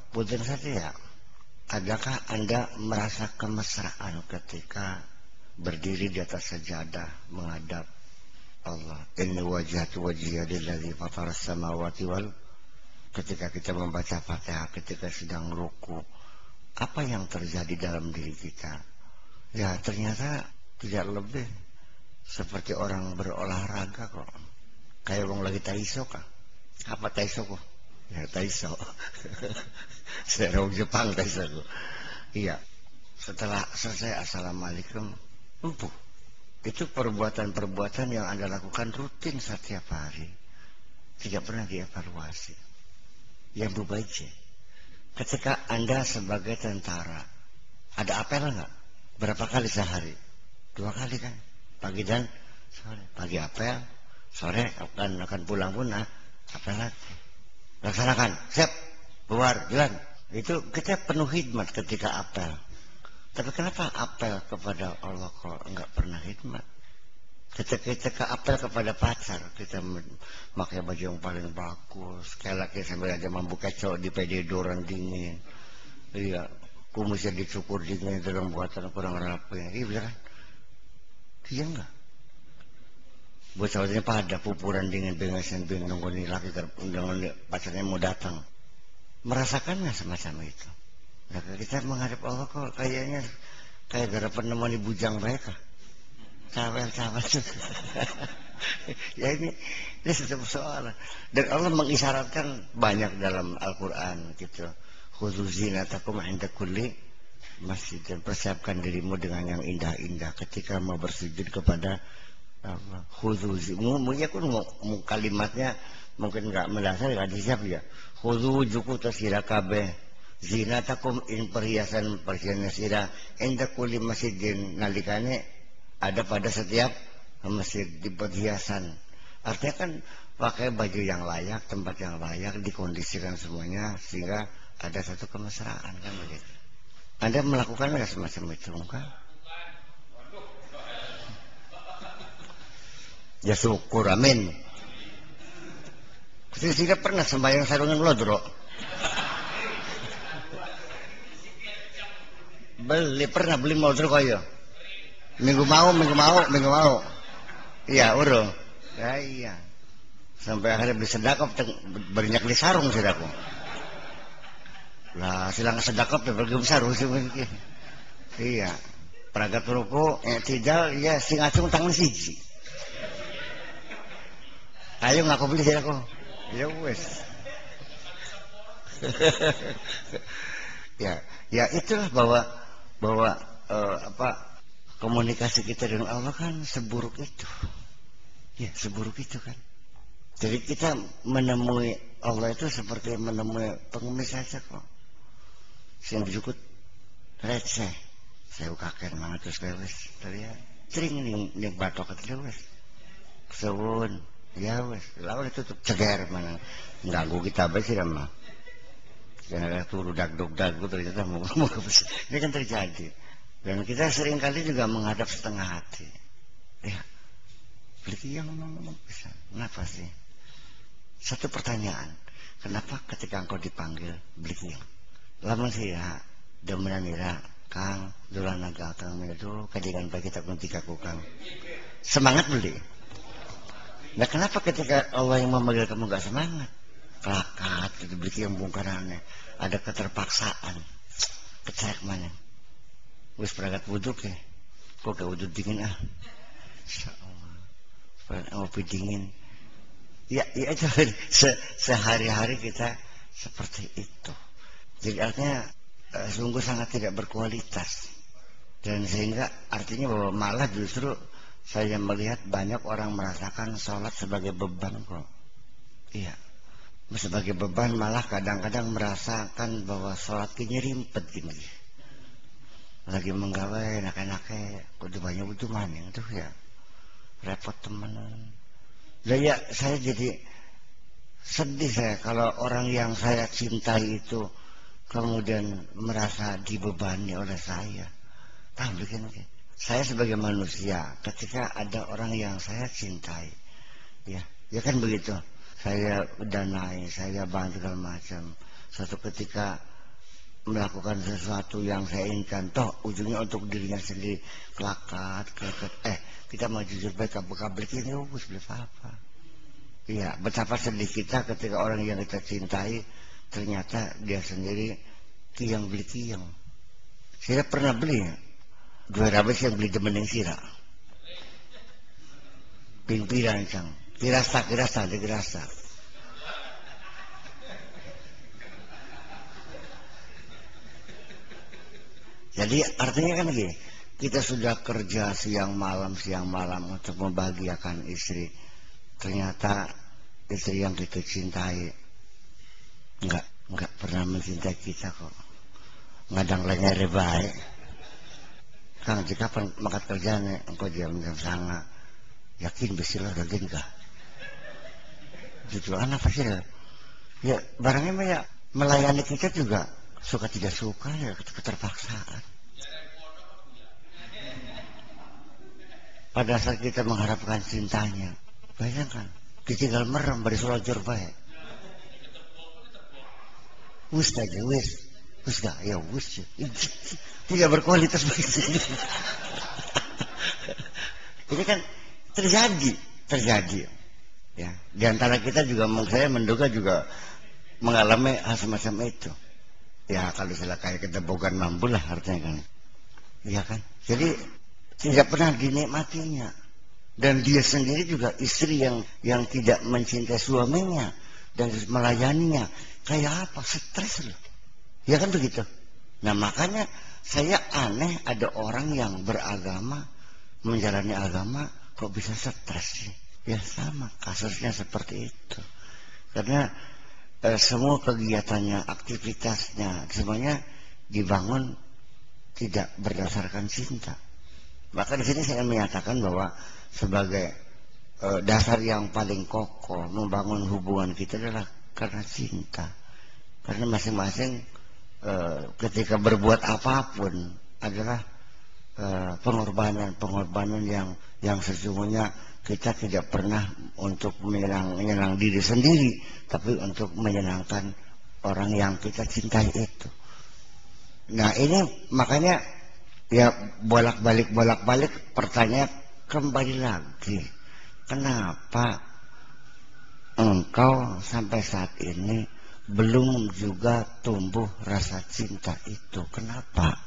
Punten saja ya. Adakah Anda merasa kemesraan ketika berdiri di atas sajadah menghadap Allah? Inni wajhatu wajhiya lilladzi fataras samawati wal. Ketika kita membaca Fatihah, ketika sedang ruku, apa yang terjadi dalam diri kita? Ya ternyata tidak lebih seperti orang berolahraga kok. Kayak orang lagi taiso kah? Apa taiso kok? Ya taiso. Saya orang Jepang taiso kok. Iya. Setelah selesai assalamualaikum, empuh. Itu perbuatan-perbuatan yang Anda lakukan rutin setiap hari. Tidak pernah dievaluasi. Yang berbaik sih. Ketika Anda sebagai tentara, ada apel nggak? Berapa kali sehari? 2 kali kan? Pagi dan sore. Pagi apel, sore akan pulang pun apel lagi. Laksanakan, siap, keluar, jalan. Itu kita penuh hikmat ketika apel. Tapi kenapa apel kepada Allah kok enggak pernah hikmat? Ketika apel kepada pacar, kita pakai baju yang paling bagus, sekali lagi sambil aja membuka cowok di pededoran dingin. Iya, kumisnya dicukur dingin dalam buatan kurang rapi. Iya bener kan? Iya enggak? Buat cowoknya pada pupuran dingin, bengesan bingung nunggu nih laki dengan pacarnya mau datang. Merasakannya semacam itu. Nah, kita menghadap Allah kok kayaknya kayak gara penemuan di bujang mereka. Cawel-cawel juga. Ya ini satu soal. Dan Allah mengisyaratkan banyak dalam Al-Quran gitu. Khudzu zinatakum 'inda kulli masjid, dan persiapkan dirimu dengan yang indah-indah ketika mau bersujud kepada Allah. Khudzu kalimatnya mungkin enggak mendasar, enggak disiap ya. Khudzu juku tasira kabeh zinatakum, in perhiasan sira inda kulli masjidin, nalikane ada pada setiap masjid di perhiasan. Artinya kan pakai baju yang layak, tempat yang layak, dikondisikan semuanya sehingga ada satu kemesraan kan begitu. Anda melakukan nggak semacam itu enggak? Ya syukur, amin. Sehingga pernah sembahyang sarungan lodro. Pernah beli modro koyo. Minggu mau. Iya, urung. Ya iya. Sampai akhirnya beli sedekap banyak di sarung sedekap. Lah silang sedekap ya pergi sarung sih mungkin. Iya. Pragat ruku tidak ya sing acung tangan siji. Ayo ngaku beli sih aku. Ya wes. Ya itulah bahwa komunikasi kita dengan Allah kan seburuk itu. Ya, seburuk itu kan. Jadi kita menemui Allah itu seperti menemui pengemis saja kok. Sing disebut receh. Saya kakek mana terus wes. Tadi ya, sering nih batok itu wes. Sewun, ya wes. Lalu ditutup ceger mana. Ganggu kita sih mah. Karena turu dag-dag ternyata mau ini kan terjadi. Dan kita sering kali juga menghadap setengah hati. Ya, beli yang ngomong bisa. Kenapa sih? Satu pertanyaan. Kenapa ketika engkau dipanggil beli yang? Lama sih ya. Demenan ira. Kang, dolan naga kang itu kadikan pagi kita pun tiga kukang. Semangat beli. Nah kenapa ketika Allah yang memanggil kamu gak semangat? Kelakat, itu beli yang bongkarannya. Ada keterpaksaan. Kecerek mana? Wis peragat wuduk ya. Kok gak wuduk dingin ah? Insya Allah. Ngopi dingin. Ya itu sehari-hari kita seperti itu. Jadi artinya sungguh sangat tidak berkualitas. Dan sehingga artinya bahwa malah justru saya melihat banyak orang merasakan sholat sebagai beban kok. Iya. Sebagai beban malah kadang-kadang merasakan bahwa sholat ini rimpet gini. Lagi menggawai enak-enaknya kudu banyak butuh maning tuh ya. Repot teman. Lah ya saya jadi sedih saya kalau orang yang saya cintai itu kemudian merasa dibebani oleh saya. Tahu bikin saya sebagai manusia ketika ada orang yang saya cintai, ya kan begitu. Saya danai, saya bantu segala macam. Suatu ketika melakukan sesuatu yang saya inginkan, toh ujungnya untuk dirinya sendiri kelakat. Kita mau jujur baik kabel ini, beli apa? Iya, betapa sedih kita ketika orang yang kita cintai ternyata dia sendiri kiyang beli kiyang. Saya pernah beli ya, 200 yang beli demening sirah. Pimpiran cang, dirasa. Jadi artinya kan gini, kita sudah kerja siang malam untuk membahagiakan istri. Ternyata istri yang kita cintai enggak pernah mencintai kita kok. Ngadang lengere baik. Kang jika makat kerjanya engkau jam sanga. Yakin besilah daging kah? Jujur apa sih? Ya barangnya mah ya melayani kita juga suka tidak suka ya keterpaksaan. Pada saat kita mengharapkan cintanya, bayangkan ditinggal merem bari sulajur baik. Wis aja wis gak ya wis tidak berkualitas begitu. Ini kan terjadi ya di antara kita juga saya menduga juga mengalami hal semacam itu ya. Kalau istilah kayak kita bukan mampu lah artinya kan ya kan. Jadi tidak pernah dinikmatinya dan dia sendiri juga istri yang tidak mencintai suaminya dan melayaninya kayak apa, stres loh ya kan begitu. Nah makanya saya aneh ada orang yang beragama menjalani agama kok bisa stres sih. Ya sama kasusnya seperti itu karena semua kegiatannya, aktivitasnya semuanya dibangun tidak berdasarkan cinta. Maka di sini saya menyatakan bahwa sebagai dasar yang paling kokoh membangun hubungan kita adalah karena cinta. Karena masing-masing ketika berbuat apapun adalah pengorbanan yang sesungguhnya kita tidak pernah untuk menyenang diri sendiri, tapi untuk menyenangkan orang yang kita cintai itu. Nah ini makanya ya bolak-balik pertanyaan kembali lagi, kenapa engkau sampai saat ini belum juga tumbuh rasa cinta itu? Kenapa?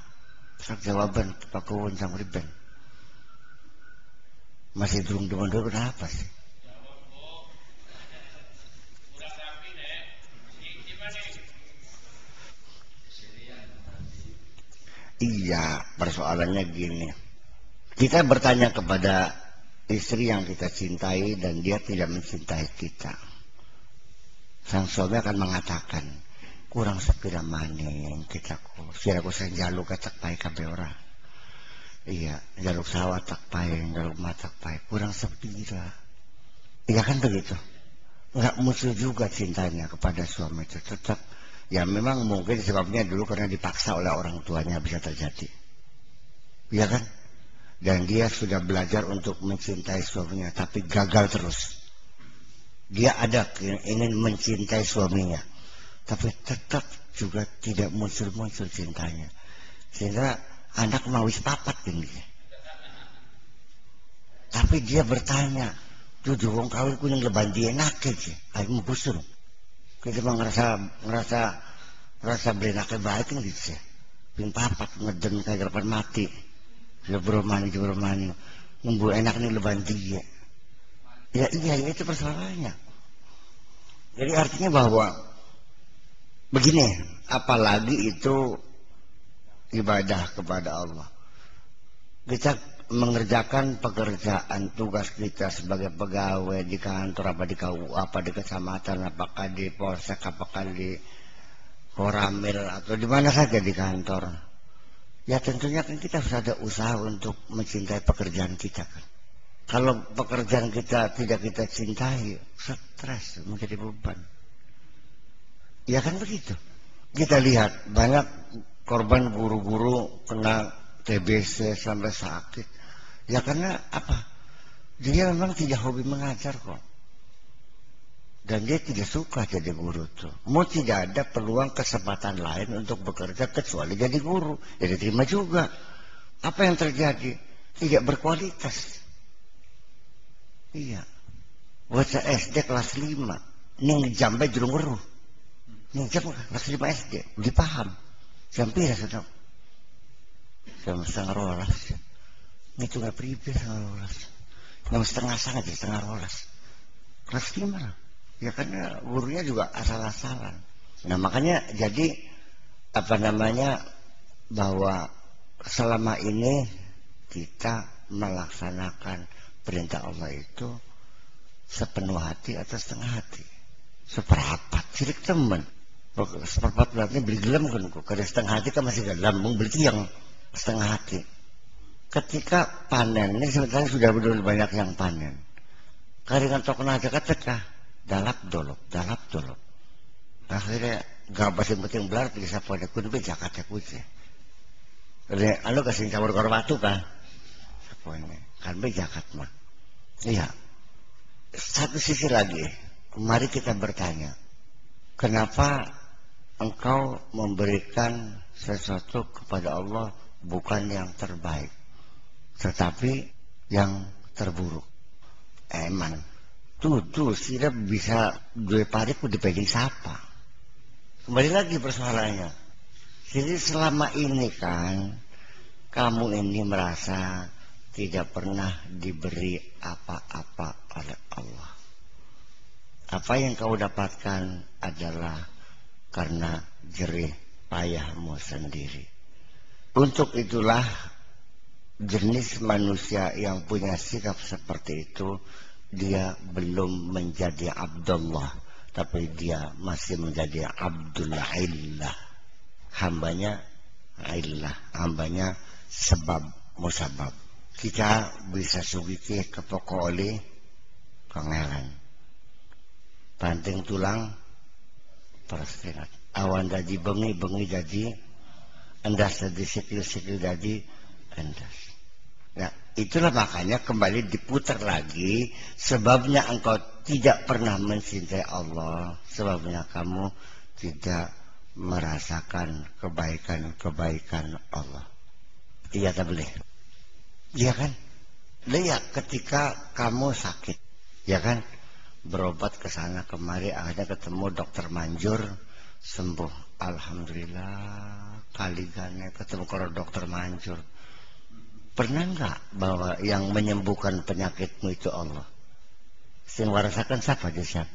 sak jawaban pakauan sang riben. Masih durung dulu kenapa sih? Iya, persoalannya gini. Kita bertanya kepada istri yang kita cintai dan dia tidak mencintai kita. Sang suami akan mengatakan, kurang sepira maning kita ko. Sira ko sa jalo katak pay kabe ora. Iya, jaluk sawah tak pay, jaluk matak pay. Kurang sepira. Iya kan begitu. Enggak musuh juga cintanya kepada suami itu. Tetap, ya memang mungkin sebabnya dulu karena dipaksa oleh orang tuanya bisa terjadi. Iya kan? Dan dia sudah belajar untuk mencintai suaminya, tapi gagal terus. Dia ada ingin mencintai suaminya, tapi tetap juga tidak muncul-muncul cintanya. Sehingga anak mau wis papat ini. Tapi dia bertanya, tuh wong kawin kuning leban dia nakit sih, ayo mengusung. Kita mah ngerasa berenaknya baik nih sih. Pin papat ngeden kayak gerapan mati. Jebromani nunggu enak nih leban dia. Ya iya itu persoalannya. Jadi artinya bahwa begini, apalagi itu ibadah kepada Allah. Kita mengerjakan pekerjaan tugas kita sebagai pegawai di kantor, apa di KU, apa di kecamatan, apakah di polsek, apakah di koramil atau di mana saja di kantor. Ya tentunya kan kita harus ada usaha untuk mencintai pekerjaan kita kan. Kalau pekerjaan kita tidak kita cintai, stres, menjadi beban. Ya kan begitu. Kita lihat banyak korban guru-guru kena TBC sampai sakit. Ya karena apa? Dia memang tidak hobi mengajar kok. Dan dia tidak suka jadi guru tuh. Mau tidak ada peluang kesempatan lain untuk bekerja kecuali jadi guru. Jadi terima juga. Apa yang terjadi? Tidak berkualitas. Iya. Bocah SD kelas 5. Ning jambe jurung weruh. Ning jam kelas 5 SD. Dipaham. Jam pira sedang. Jam setengah rolas. Itu gak pribadi setengah rolas. Jam setengah sangat setengah rolas. Kelas 5 lah. Ya karena gurunya juga asal-asalan. Nah makanya jadi bahwa selama ini kita melaksanakan perintah Allah itu sepenuh hati atau setengah hati. Seperempat sirik temen. Seperempat berarti beli gelam kan kok. Karena setengah hati kan masih dalam, beli tiang setengah hati. Ketika panen ini sebenarnya sudah betul banyak yang panen. Karingan tokna aja ketika dalap dolok. Akhirnya gak pasti penting belar bisa pada kudu be Jakarta kuce. Karena anu kasih campur korwatu kan. Sepoene kan be Jakarta mah. Iya. Satu sisi lagi, mari kita bertanya, kenapa engkau memberikan sesuatu kepada Allah bukan yang terbaik, tetapi yang terburuk? Eman. Tuh, sira bisa dua parik udah pegang siapa? Kembali lagi persoalannya. Jadi selama ini kan kamu ini merasa tidak pernah diberi apa-apa oleh Allah. Apa yang kau dapatkan adalah karena jerih payahmu sendiri. Untuk itulah jenis manusia yang punya sikap seperti itu, dia belum menjadi Abdullah, tapi dia masih menjadi Abdullah Illah. Hambanya Illah, hambanya sebab musabab. Kita bisa sugiki ke pokoli kangelan. Banting tulang perstirat. Awan jadi bengi jadi endas, jadi sikil jadi endas. Nah, itulah makanya kembali diputar lagi, sebabnya engkau tidak pernah mencintai Allah, sebabnya kamu tidak merasakan kebaikan Allah. Iya tak boleh? Iya kan? Lihat ketika kamu sakit, ya kan? Berobat ke sana kemari, akhirnya ketemu dokter manjur, sembuh. Alhamdulillah, kali gane ketemu kalau dokter mancur. Pernah nggak bahwa yang menyembuhkan penyakitmu itu Allah? Sing warasakan siapa aja siapa?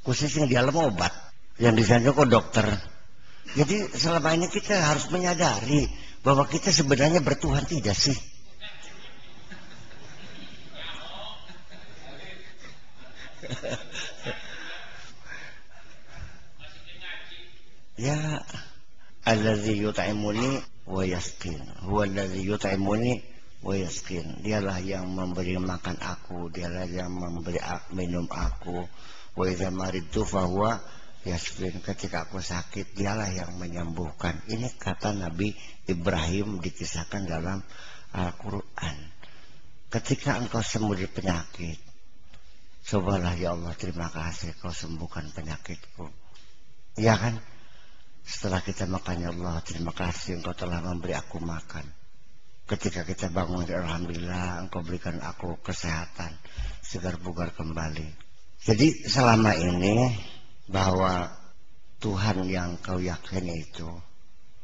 Khusus yang di alam obat, yang di sana kok dokter. Jadi selama ini kita harus menyadari bahwa kita sebenarnya bertuhan tidak sih? Ya, allazi yut'imuni wa yasqin. Huwa allazi yut'imuni wa yasqin. Dialah yang memberi makan aku, dialah yang memberi minum aku. Wa idza maridtu fa huwa yasqin. Ketika aku sakit, dialah yang menyembuhkan. Ini kata Nabi Ibrahim dikisahkan dalam Al-Qur'an. Ketika engkau sembuh dari penyakit, cobalah ya Allah, terima kasih kau sembuhkan penyakitku. Ya kan? Setelah kita makan, ya Allah, terima kasih engkau telah memberi aku makan. Ketika kita bangun, alhamdulillah engkau berikan aku kesehatan, segar bugar kembali. Jadi selama ini bahwa Tuhan yang kau yakini itu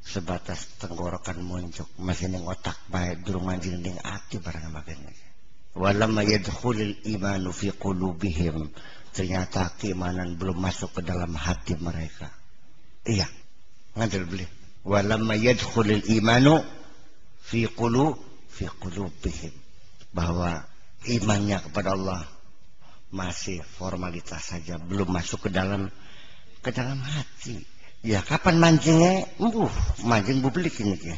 sebatas tenggorokan muncul, masih ning otak baik durung manjing ning ati barang begini. Walamma yadkhulul imanu fi qulubihim, ternyata keimanan belum masuk ke dalam hati mereka. Iya, ngadil beli. Walamma yadkhulul imanu fi qulubihim, bahwa imannya kepada Allah masih formalitas saja, belum masuk ke dalam hati. Ya kapan mancingnya? Mancing publik ini ya.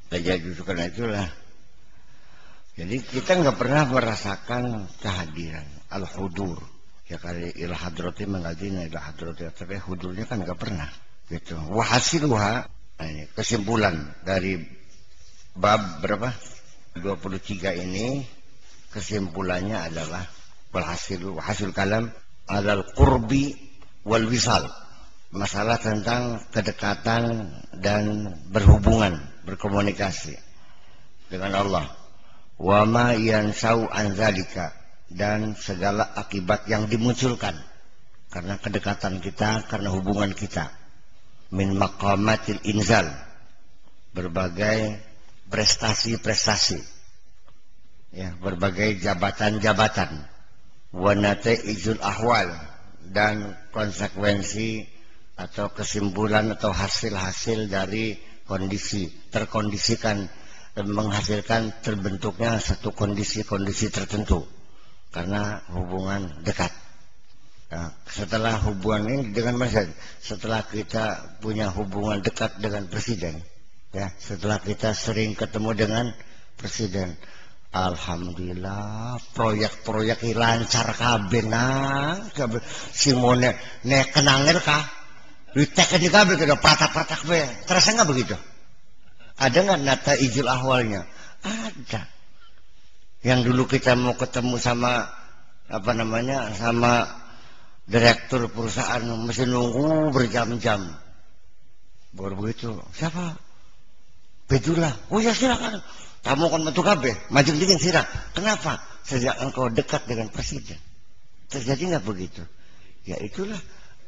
Jadi karena itulah. Jadi kita nggak pernah merasakan kehadiran al-hudur. Ya kali ila hadrati mengadina ila hadrati, tapi hudurnya kan nggak pernah. Gitu. Wahasiluha, ini kesimpulan dari bab berapa? 23 ini, kesimpulannya adalah hasil kalam alal qurbi wal wisal. Masalah tentang kedekatan dan berhubungan, berkomunikasi dengan Allah. Wa ma yansau an zalika, dan segala akibat yang dimunculkan karena kedekatan kita, karena hubungan kita. Min maqamatil inzal, berbagai prestasi-prestasi, ya, berbagai jabatan-jabatan. Wa nata'ijul ahwal, dan konsekuensi atau kesimpulan atau hasil-hasil dari kondisi, terkondisikan dan menghasilkan terbentuknya satu kondisi-kondisi tertentu karena hubungan dekat. Nah, setelah hubungan ini dengan masyarakat, setelah kita punya hubungan dekat dengan presiden, ya, setelah kita sering ketemu dengan presiden, alhamdulillah proyek-proyek lancar kabeh. Nah, Simone nek kenangir kah? Ditek di kabeh kena patah-patah be. Terasa nggak begitu? Ada nggak nata ijil ahwalnya? Ada. Yang dulu kita mau ketemu sama apa namanya, sama direktur perusahaan, mesti nunggu berjam-jam. Baru begitu, siapa? Bedullah. Oh ya silakan. Tamu kan metu kabeh, maju dingin sirah. Kenapa? Sejak engkau dekat dengan presiden. Terjadi nggak begitu? Ya itulah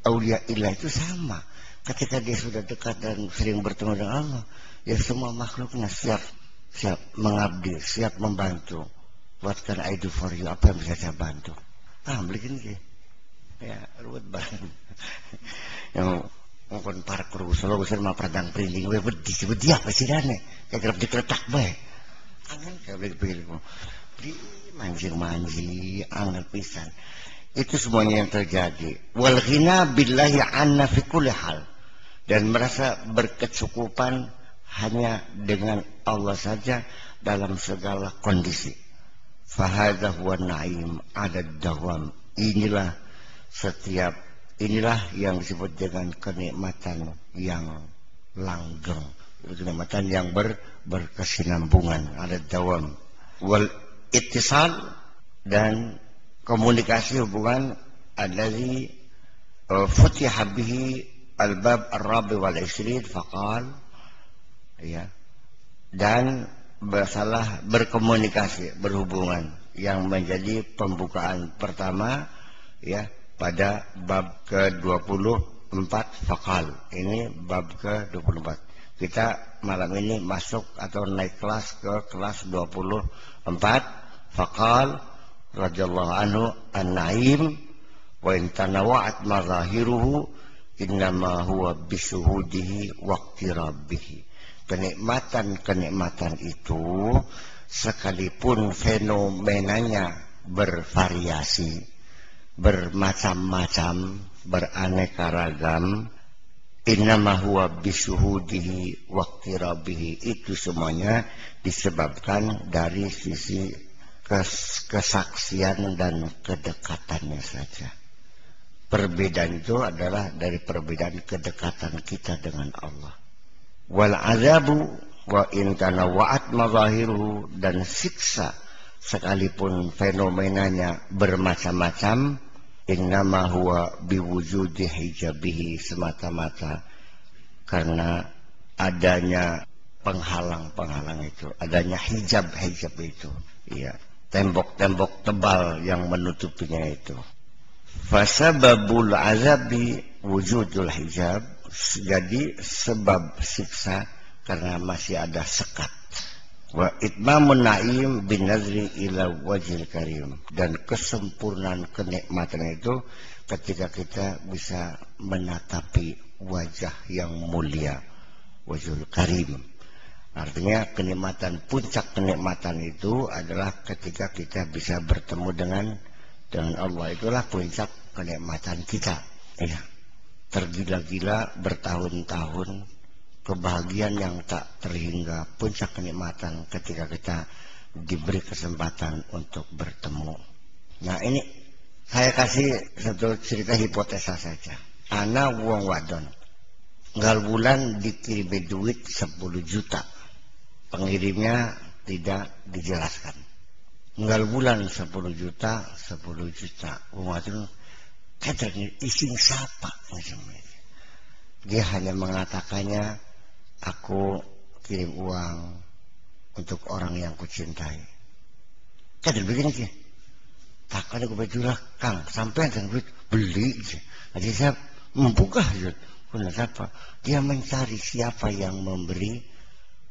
aulia ilah itu sama. Ketika dia sudah dekat dan sering bertemu dengan Allah, ya semua makhluknya siap mengabdi, siap membantu. What can I do for you? Apa yang bisa saya bantu? Beliin ke. Ya, ruwet banget. Yang ngomong parkur Solo usir mah pradang printing we wedi apa sih dane? Kayak dikletak bae. Angin kayak begitu. Di manjing-manjing angel pisan. Itu semuanya yang terjadi. Wal ghina billahi anna fi kulli hal. Dan merasa berkecukupan hanya dengan Allah saja dalam segala kondisi. Fahadha huwa na'im adad dawam. Inilah yang disebut dengan kenikmatan yang langgeng, kenikmatan yang berkesinambungan, adad dawam. Wal ittisal, dan komunikasi hubungan allazi futiha bihi al-bab ar-rabi wal 20 faqal, ya, dan masalah berkomunikasi, berhubungan yang menjadi pembukaan pertama, ya, pada bab ke-20 Fakal. Ini bab ke-24. Kita malam ini masuk atau naik kelas ke kelas 24. Fakal radhiyallahu anhu an-na'im wa in tanawa'at mazahiruhu innama huwa bisuhudihi waqti rabbih. Kenikmatan-kenikmatan itu sekalipun fenomenanya bervariasi, bermacam-macam, beraneka ragam, innama huwa bisuhudihi waqti rabbih, itu semuanya disebabkan dari sisi kesaksian dan kedekatannya saja. Perbedaan itu adalah dari perbedaan kedekatan kita dengan Allah. Wal azabu wa in tanawwa'at mazahiruhu, dan siksa sekalipun fenomenanya bermacam-macam, innama huwa biwujudi hijabihi, semata-mata karena adanya penghalang-penghalang itu, adanya hijab-hijab itu, iya, tembok-tembok tebal yang menutupinya itu. Fasababul azabi wujudul hijab, jadi sebab siksa karena masih ada sekat. Wa itmamun na'im bin nazri ila wajhil karim, dan kesempurnaan kenikmatan itu ketika kita bisa menatapi wajah yang mulia, wajhul karim. Artinya kenikmatan, puncak kenikmatan itu adalah ketika kita bisa bertemu dengan Allah. Itulah puncak kenikmatan kita, ya. Tergila-gila bertahun-tahun, kebahagiaan yang tak terhingga, puncak kenikmatan ketika kita diberi kesempatan untuk bertemu. Nah, ini saya kasih satu cerita hipotesa saja. Ana wong wadon, nggal bulan dikirimi duit 10 juta, pengirimnya tidak dijelaskan. Nggal bulan 10 juta, 10 juta. Wong wadon katanya ising sapa, dia hanya mengatakannya, aku kirim uang untuk orang yang kucintai. Kadang begini sih, tak ada kebetulan Kang, sampai yang duit beli. Jadi saya membuka siapa? Dia mencari siapa yang memberi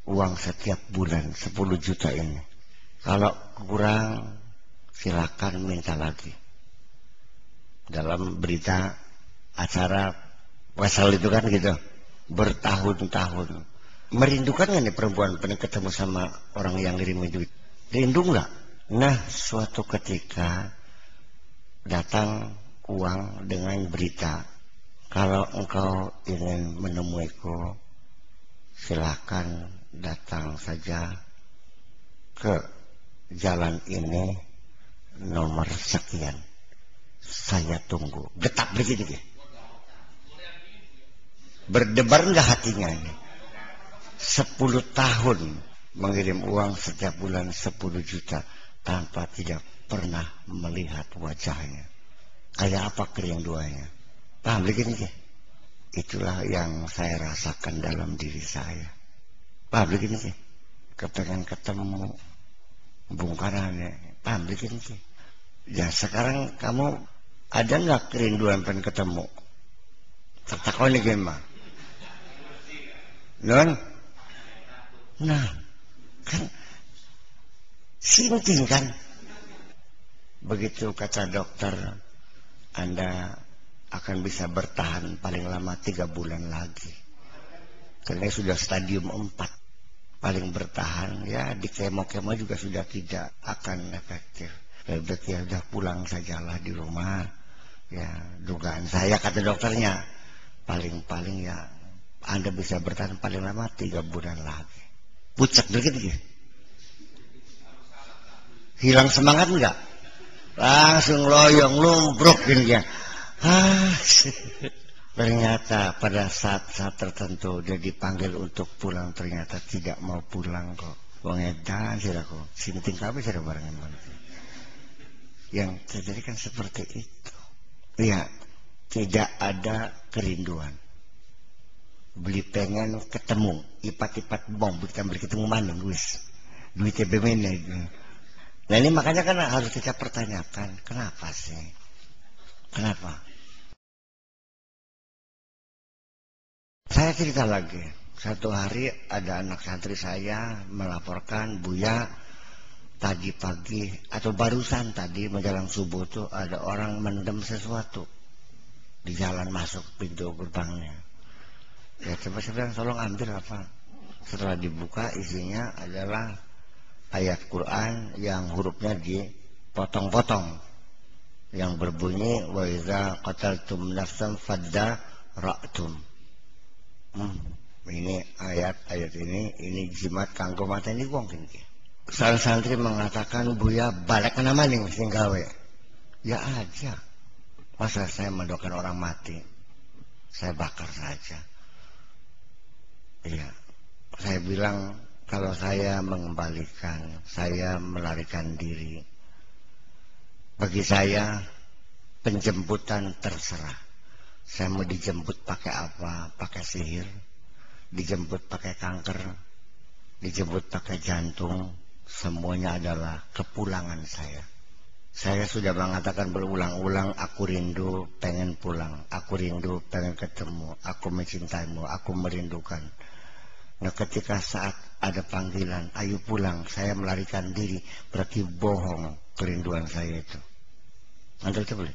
uang setiap bulan 10 juta ini. Kalau kurang silakan minta lagi. Dalam berita acara pasal itu kan gitu, bertahun-tahun. Merindukan nggak nih perempuan pernah ketemu sama orang yang ngirim duit? Rindu nggak? Nah, suatu ketika datang uang dengan berita, kalau engkau ingin menemuiku, silakan datang saja ke jalan ini, nomor sekian. Saya tunggu. Getak begini. Berdebar enggak hatinya ini? 10 tahun mengirim uang setiap bulan 10 juta tanpa tidak pernah melihat wajahnya. Kayak apa kerinduannya? Paham begini sih? Itulah yang saya rasakan dalam diri saya. Paham begini sih? Kepengen ketemu bungkarannya. Paham begini sih? Ya sekarang kamu ada nggak kerinduan pengen ketemu? Tertakoni gimana? Non? Nah, kan sinting kan? Begitu kata dokter, Anda akan bisa bertahan paling lama 3 bulan lagi. Karena sudah stadium 4. Paling bertahan, ya di kemo-kemo juga sudah tidak akan efektif. Lebih ya udah pulang sajalah di rumah. Ya, dugaan saya kata dokternya, paling-paling ya Anda bisa bertahan paling lama 3 bulan lagi. Pucat dikit gitu. Hilang semangat enggak? Langsung loyong lumbruk gini ya. Ternyata pada saat-saat tertentu dia dipanggil untuk pulang, ternyata tidak mau pulang kok. Wong edan sira kok. Sinting kabeh sira barengan banget. Yang terjadi kan seperti itu. Ya, tidak ada kerinduan. Beli pengen ketemu, ipat-ipat bom, kita beli ketemu mana, wis. Duitnya bemene. Nah ini makanya kan harus kita pertanyakan, kenapa sih? Kenapa? Saya cerita lagi, satu hari ada anak santri saya melaporkan, Buya, tadi pagi atau barusan tadi menjelang subuh tuh ada orang mendem sesuatu di jalan masuk pintu gerbangnya. Ya coba saya bilang tolong ambil apa. Setelah dibuka isinya adalah ayat Quran yang hurufnya dipotong-potong, yang berbunyi wa iza qataltum nafsan fadara'tum. Ini ayat ini jimat kanggo mateni wong iki. Sang santri mengatakan, Buya balik ke nama nih mesti gawe. Ya aja. Masa saya mendoakan orang mati, saya bakar saja. Iya. Saya bilang kalau saya mengembalikan, saya melarikan diri. Bagi saya penjemputan terserah. Saya mau dijemput pakai apa? Pakai sihir, dijemput pakai kanker, dijemput pakai jantung. Semuanya adalah kepulangan saya. Saya sudah mengatakan berulang-ulang, aku rindu, pengen pulang. Aku rindu, pengen ketemu. Aku mencintaimu, aku merindukan. Nah ketika saat ada panggilan, ayo pulang, saya melarikan diri. Berarti bohong kerinduan saya itu. Anda itu boleh?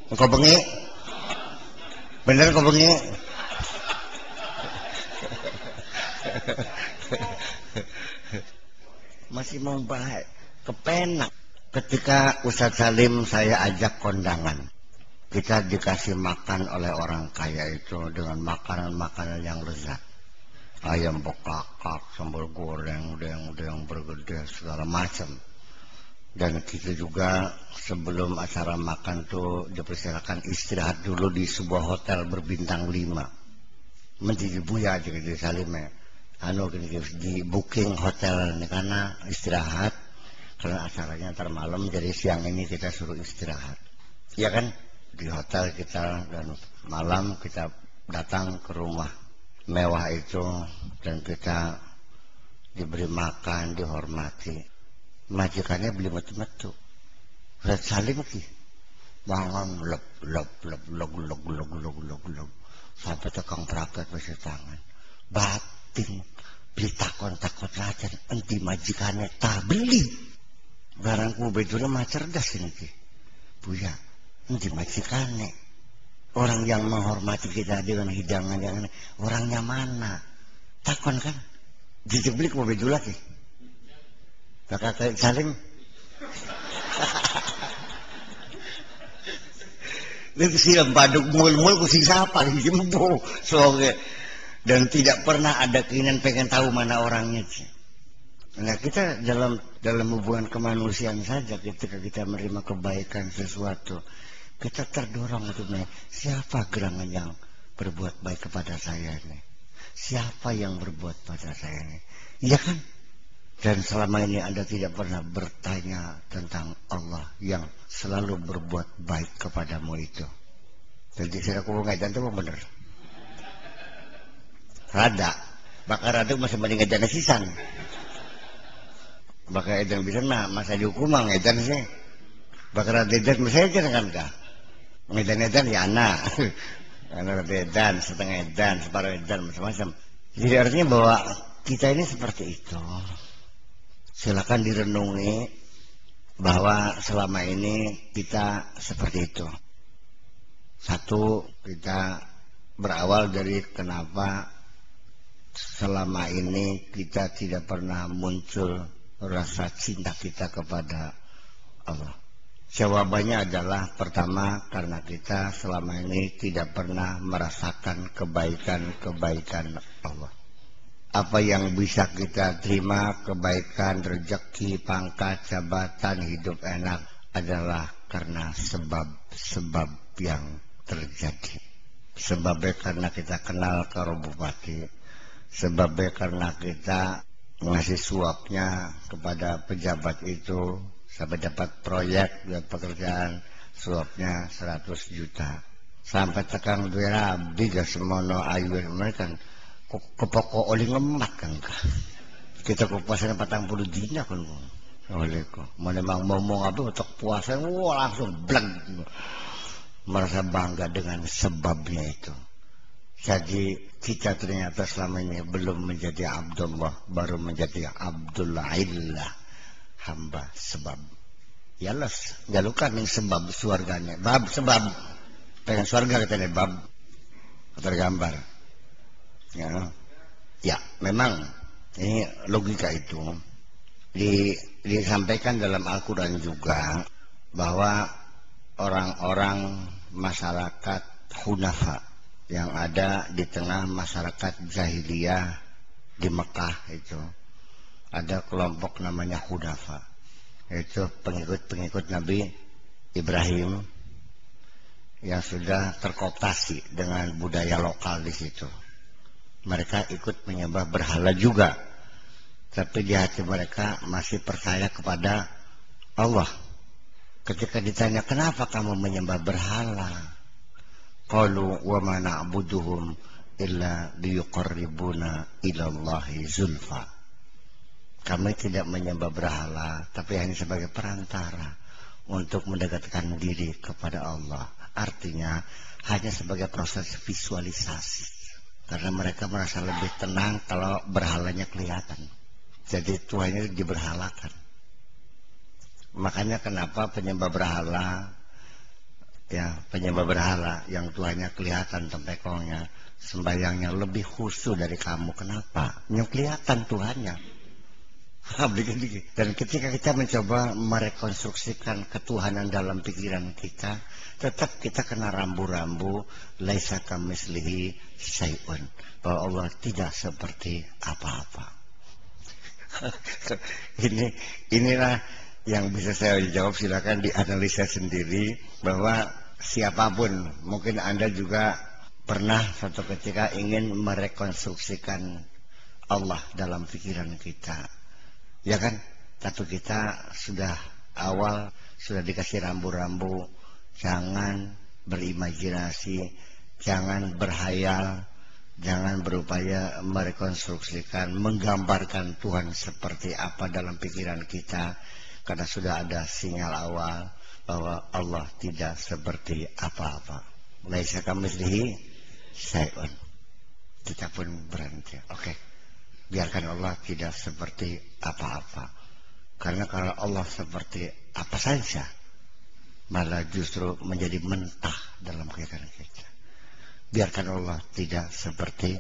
Engkau bengi? Bener kau bengi? Masih mau bahas kepenak. Ketika Ustadz Salim saya ajak kondangan, kita dikasih makan oleh orang kaya itu dengan makanan-makanan yang lezat, ayam bekakak, sambal goreng, udang bergedel segala macam. Dan kita juga sebelum acara makan tuh dipersilakan istirahat dulu di sebuah hotel berbintang 5. Menjadi Buya aja di Salimnya. Di booking hotel ini karena istirahat, karena acaranya ntar malam, jadi siang ini kita suruh istirahat. Ya kan? Di hotel kita, dan malam kita datang ke rumah mewah itu dan kita diberi makan, dihormati. Majikannya beli metu-metu. Ustaz Salim ki bangun lep sampai tekang peragat masih tangan. Batin beli takon lacan enti majikannya tak beli. Barangku beduna mah cerdas ini ki. Buya, enti majikannya. Orang yang menghormati kita dengan hidangan yang orangnya mana? Takon kan? Jadi beli ke bedula ki. Kakak Salim itu silam baduk mul-mul kusing sapa jembo soalnya, dan tidak pernah ada keinginan pengen tahu mana orangnya. Nah kita dalam hubungan kemanusiaan saja, ketika kita menerima kebaikan sesuatu, kita terdorong untuk menanya, siapa gerangan yang berbuat baik kepada saya ini, siapa yang berbuat pada saya ini, iya kan? Dan selama ini Anda tidak pernah bertanya tentang Allah yang selalu berbuat baik kepadamu itu. Jadi saya aku ngajar itu benar. Rada, bakal rada masih mending ngajar sisan. Bakal edan bisa masa dihukum ngajar sih. Bakal rada edan masih aja kan kah? Edan ya anak. Anak rada edan, setengah edan, separuh edan, macam-macam. Jadi artinya bahwa kita ini seperti itu. Silakan direnungi bahwa selama ini kita seperti itu. Satu, kita berawal dari kenapa selama ini kita tidak pernah muncul rasa cinta kita kepada Allah. Jawabannya adalah pertama, karena kita selama ini tidak pernah merasakan kebaikan-kebaikan Allah. Apa yang bisa kita terima, kebaikan, rezeki, pangkat, jabatan, hidup enak adalah karena sebab yang terjadi. Sebabnya karena kita kenal karo bupati, sebabnya karena kita ngasih suapnya kepada pejabat itu sampai dapat proyek dan pekerjaan, suapnya 100 juta. Sampai tekang duwe abdi gak semono ayu mereka kepokok oleh ngemat kan kah. Kita kepuasan 40 dina kan oleh kok. Memang ngomong apa untuk puasa wah langsung blank. merasa bangga dengan sebabnya itu. Jadi kita ternyata selama ini belum menjadi Abdullah, baru menjadi Abdullah, hamba sebab. Ya Allah, jalukan yang sebab suarganya, bab sebab. Pengen surga katanya bab tergambar. Ya, memang ini logika itu disampaikan dalam Al-Quran juga bahwa orang-orang masyarakat Hunafa yang ada di tengah masyarakat jahiliyah di Mekah itu ada kelompok namanya Hunafa, yaitu pengikut-pengikut Nabi Ibrahim yang sudah terkooptasi dengan budaya lokal di situ. Mereka ikut menyembah berhala juga, tapi di hati mereka masih percaya kepada Allah. Ketika ditanya, kenapa kamu menyembah berhala? Qalu wa ma na'buduhum illa liyuqarribuna ilallahi zulfa. Kami tidak menyembah berhala, tapi hanya sebagai perantara untuk mendekatkan diri kepada Allah. Artinya hanya sebagai proses visualisasi. Karena mereka merasa lebih tenang kalau berhalanya kelihatan. Jadi Tuhannya diberhalakan. Makanya kenapa penyembah berhala yang Tuhannya kelihatan tempekongnya, sembahyangnya lebih khusyuk dari kamu. Kenapa? Yang kelihatan Tuhannya. Dan ketika kita mencoba merekonstruksikan ketuhanan dalam pikiran kita, tetap kita kena rambu-rambu laisa kamitslihi syai'un, bahwa Allah tidak seperti apa-apa. Inilah yang bisa saya jawab. Silakan dianalisa sendiri, bahwa siapapun, mungkin Anda juga pernah suatu ketika ingin merekonstruksikan Allah dalam pikiran kita, ya kan? Tapi kita sudah dikasih rambu-rambu, jangan berimajinasi, jangan berhayal, jangan berupaya merekonstruksikan, menggambarkan Tuhan seperti apa dalam pikiran kita, karena sudah ada sinyal awal bahwa Allah tidak seperti apa-apa. Laisa kamitslihi syai'un. Kita pun berhenti. Oke. Biarkan Allah tidak seperti apa-apa. Karena kalau Allah seperti apa saja, malah justru menjadi mentah dalam kehidupan kita. Biarkan Allah tidak seperti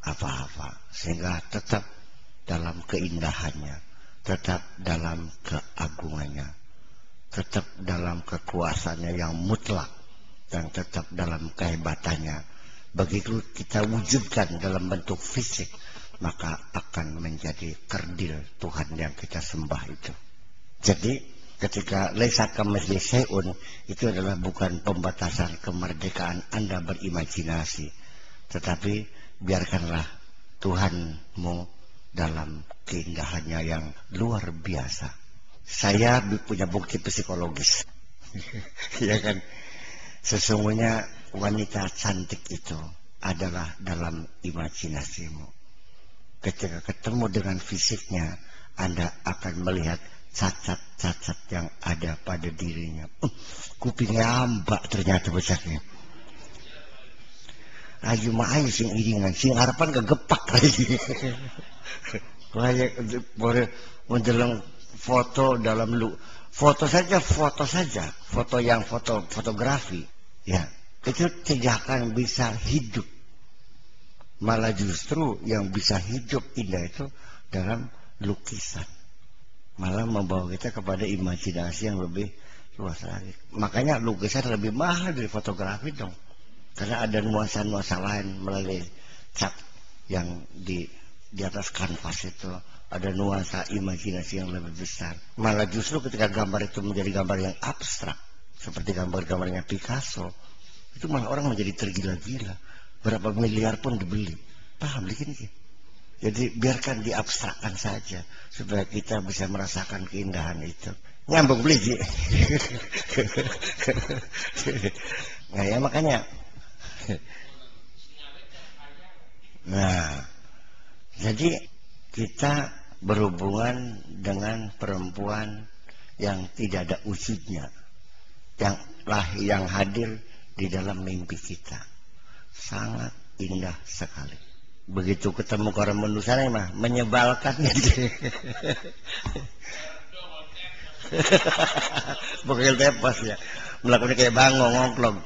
apa-apa, sehingga tetap dalam keindahannya, tetap dalam keagungannya, tetap dalam kekuasaannya yang mutlak, dan tetap dalam kehebatannya. Begitu kita wujudkan dalam bentuk fisik, maka akan menjadi kerdil Tuhan yang kita sembah itu. Jadi ketika laisa kamitslihi syai'un, itu adalah bukan pembatasan kemerdekaan Anda berimajinasi, tetapi biarkanlah Tuhanmu dalam keindahannya yang luar biasa. Saya punya bukti psikologis. Ya kan? Sesungguhnya wanita cantik itu adalah dalam imajinasimu. Ketika ketemu dengan fisiknya, Anda akan melihat cacat-cacat yang ada pada dirinya. Kupingnya ambak ternyata besarnya. Ayo maayu sing iringan, sing harapan kegepak lagi. Kayak boleh menjelang foto dalam foto saja, foto yang fotografi, ya itu tidak akan bisa hidup. Malah justru yang bisa hidup indah itu dalam lukisan. Malah membawa kita kepada imajinasi yang lebih luas lagi. Makanya lukisan lebih mahal dari fotografi dong. Karena ada nuansa-nuansa lain melalui cat yang di atas kanvas itu. Ada nuansa imajinasi yang lebih besar. Malah justru ketika gambar itu menjadi gambar yang abstrak, seperti gambar-gambarnya Picasso, itu malah orang menjadi tergila-gila. Berapa miliar pun dibeli. Paham begini? Jadi biarkan diabstrakkan saja, supaya kita bisa merasakan keindahan itu. Nyambung beli Ji. Nah ya makanya. Nah, jadi kita berhubungan dengan perempuan yang tidak ada wujudnya, yang hadir di dalam mimpi kita. Sangat indah sekali. Begitu ketemu orang manusia mah menyebalkan gitu. Bokil tepas ya. Melakukannya kayak bangong ngongklong.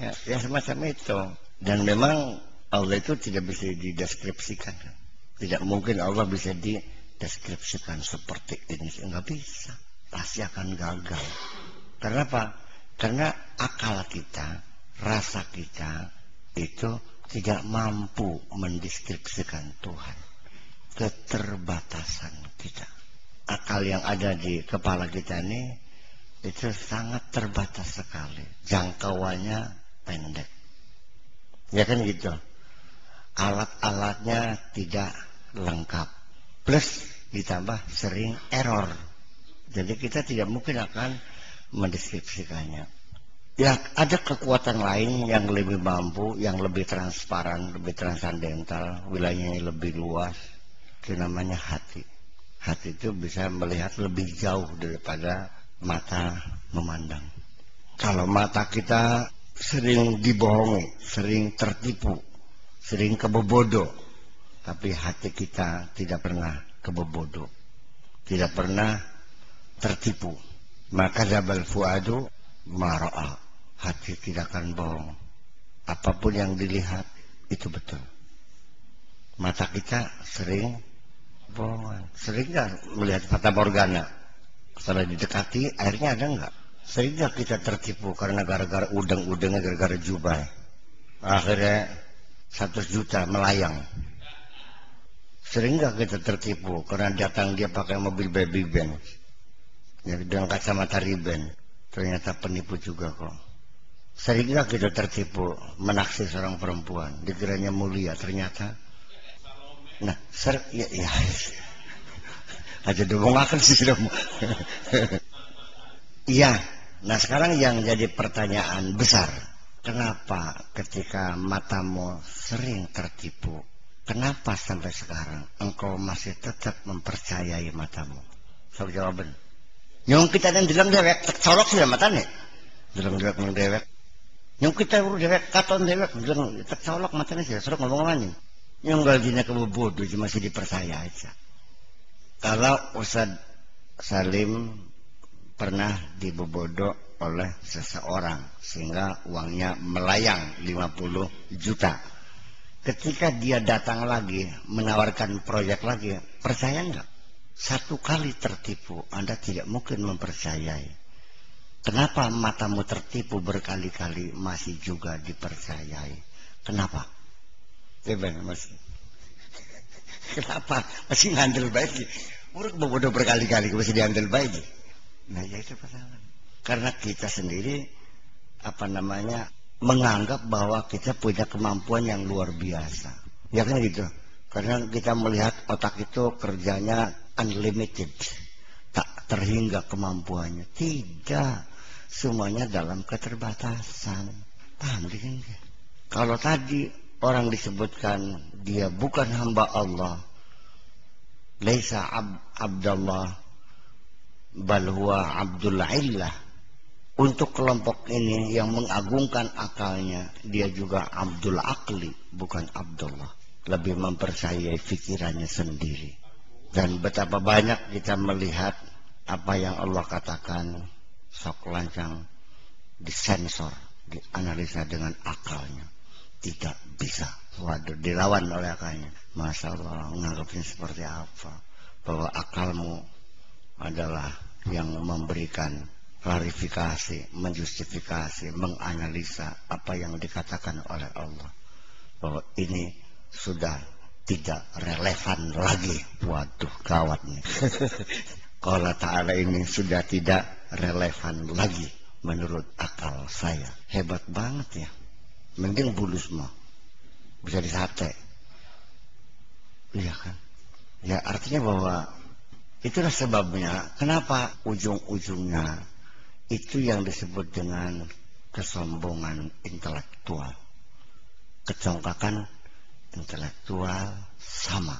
Ya semacam itu. Dan memang Allah itu tidak bisa dideskripsikan. Tidak mungkin Allah bisa dideskripsikan seperti ini. Enggak bisa. Pasti akan gagal. Karena apa? Karena akal kita, rasa kita itu tidak mampu mendeskripsikan Tuhan. Keterbatasan kita. Akal yang ada di kepala kita ini itu sangat terbatas sekali. Jangkauannya pendek. Ya kan gitu. Alat-alatnya tidak lengkap. Plus ditambah sering error. Jadi kita tidak mungkin akan mendeskripsikannya. Ya ada kekuatan lain yang lebih mampu, yang lebih transparan, lebih transandental, wilayahnya lebih luas. Itu namanya hati. Hati itu bisa melihat lebih jauh daripada mata memandang. Kalau mata kita sering dibohongi, sering tertipu, sering kebobodo, tapi hati kita tidak pernah kebobodo, tidak pernah tertipu. Maka zabal fuadu mara'a, hati tidak akan bohong. Apapun yang dilihat itu betul. Mata kita sering bohongan, sering nggak melihat fata morgana. Setelah didekati airnya ada nggak? Sering nggak kita tertipu karena gara-gara udang-udangnya, gara-gara jubah. Akhirnya 100 juta melayang. Sering nggak kita tertipu karena datang dia pakai mobil baby band, ya, dengan kacamata riben, ternyata penipu juga kok. Sering nggak kita tertipu menaksir seorang perempuan, dikiranya mulia, ternyata nah ya aja dong akan sih sudah. Iya. Nah sekarang yang jadi pertanyaan besar, kenapa ketika matamu sering tertipu, kenapa sampai sekarang engkau masih tetap mempercayai matamu? Soal jawaban. Nyong kita dan dalam dewek tercolok sih matanya. Dalam dewek. Nyong kita urus dewek katon dewek dalam tercolok matanya sih. Suruh ngomong-ngomong. Nyong gajinya kebobodoh masih dipercaya aja. Kalau Ustadz Salim pernah dibobodo oleh seseorang sehingga uangnya melayang 50 juta. Ketika dia datang lagi menawarkan proyek lagi, percaya nggak? Satu kali tertipu, Anda tidak mungkin mempercayai. Kenapa matamu tertipu berkali-kali masih juga dipercayai? Kenapa? Masih. Kenapa? Masih ngandel baik. Urut bodoh berkali-kali masih diandel baik. Nah ya itu pertanyaan. Karena kita sendiri menganggap bahwa kita punya kemampuan yang luar biasa. Ya kan gitu. Karena kita melihat otak itu kerjanya unlimited, tak terhingga kemampuannya. Tidak, semuanya dalam keterbatasan. Paham kan? Kalau tadi orang disebutkan dia bukan hamba Allah, laisa abdallah bal huwa abdul illah. Untuk kelompok ini yang mengagungkan akalnya, dia juga abdul akli, bukan abdullah. Lebih mempercayai pikirannya sendiri. Dan betapa banyak kita melihat apa yang Allah katakan sok lancang disensor, dianalisa dengan akalnya. Tidak bisa. Waduh, dilawan oleh akalnya. Masya Allah, menganggapnya seperti apa? Bahwa akalmu adalah yang memberikan klarifikasi, menjustifikasi, menganalisa apa yang dikatakan oleh Allah. Bahwa ini sudah tidak relevan lagi. Waduh, gawat nih. Qala Ta'ala ini sudah tidak relevan lagi menurut akal saya. Hebat banget ya. Mending bulus mah bisa disate. Iya kan? Ya artinya bahwa itulah sebabnya kenapa ujung-ujungnya itu yang disebut dengan kesombongan intelektual, kecongkakan intelektual sama.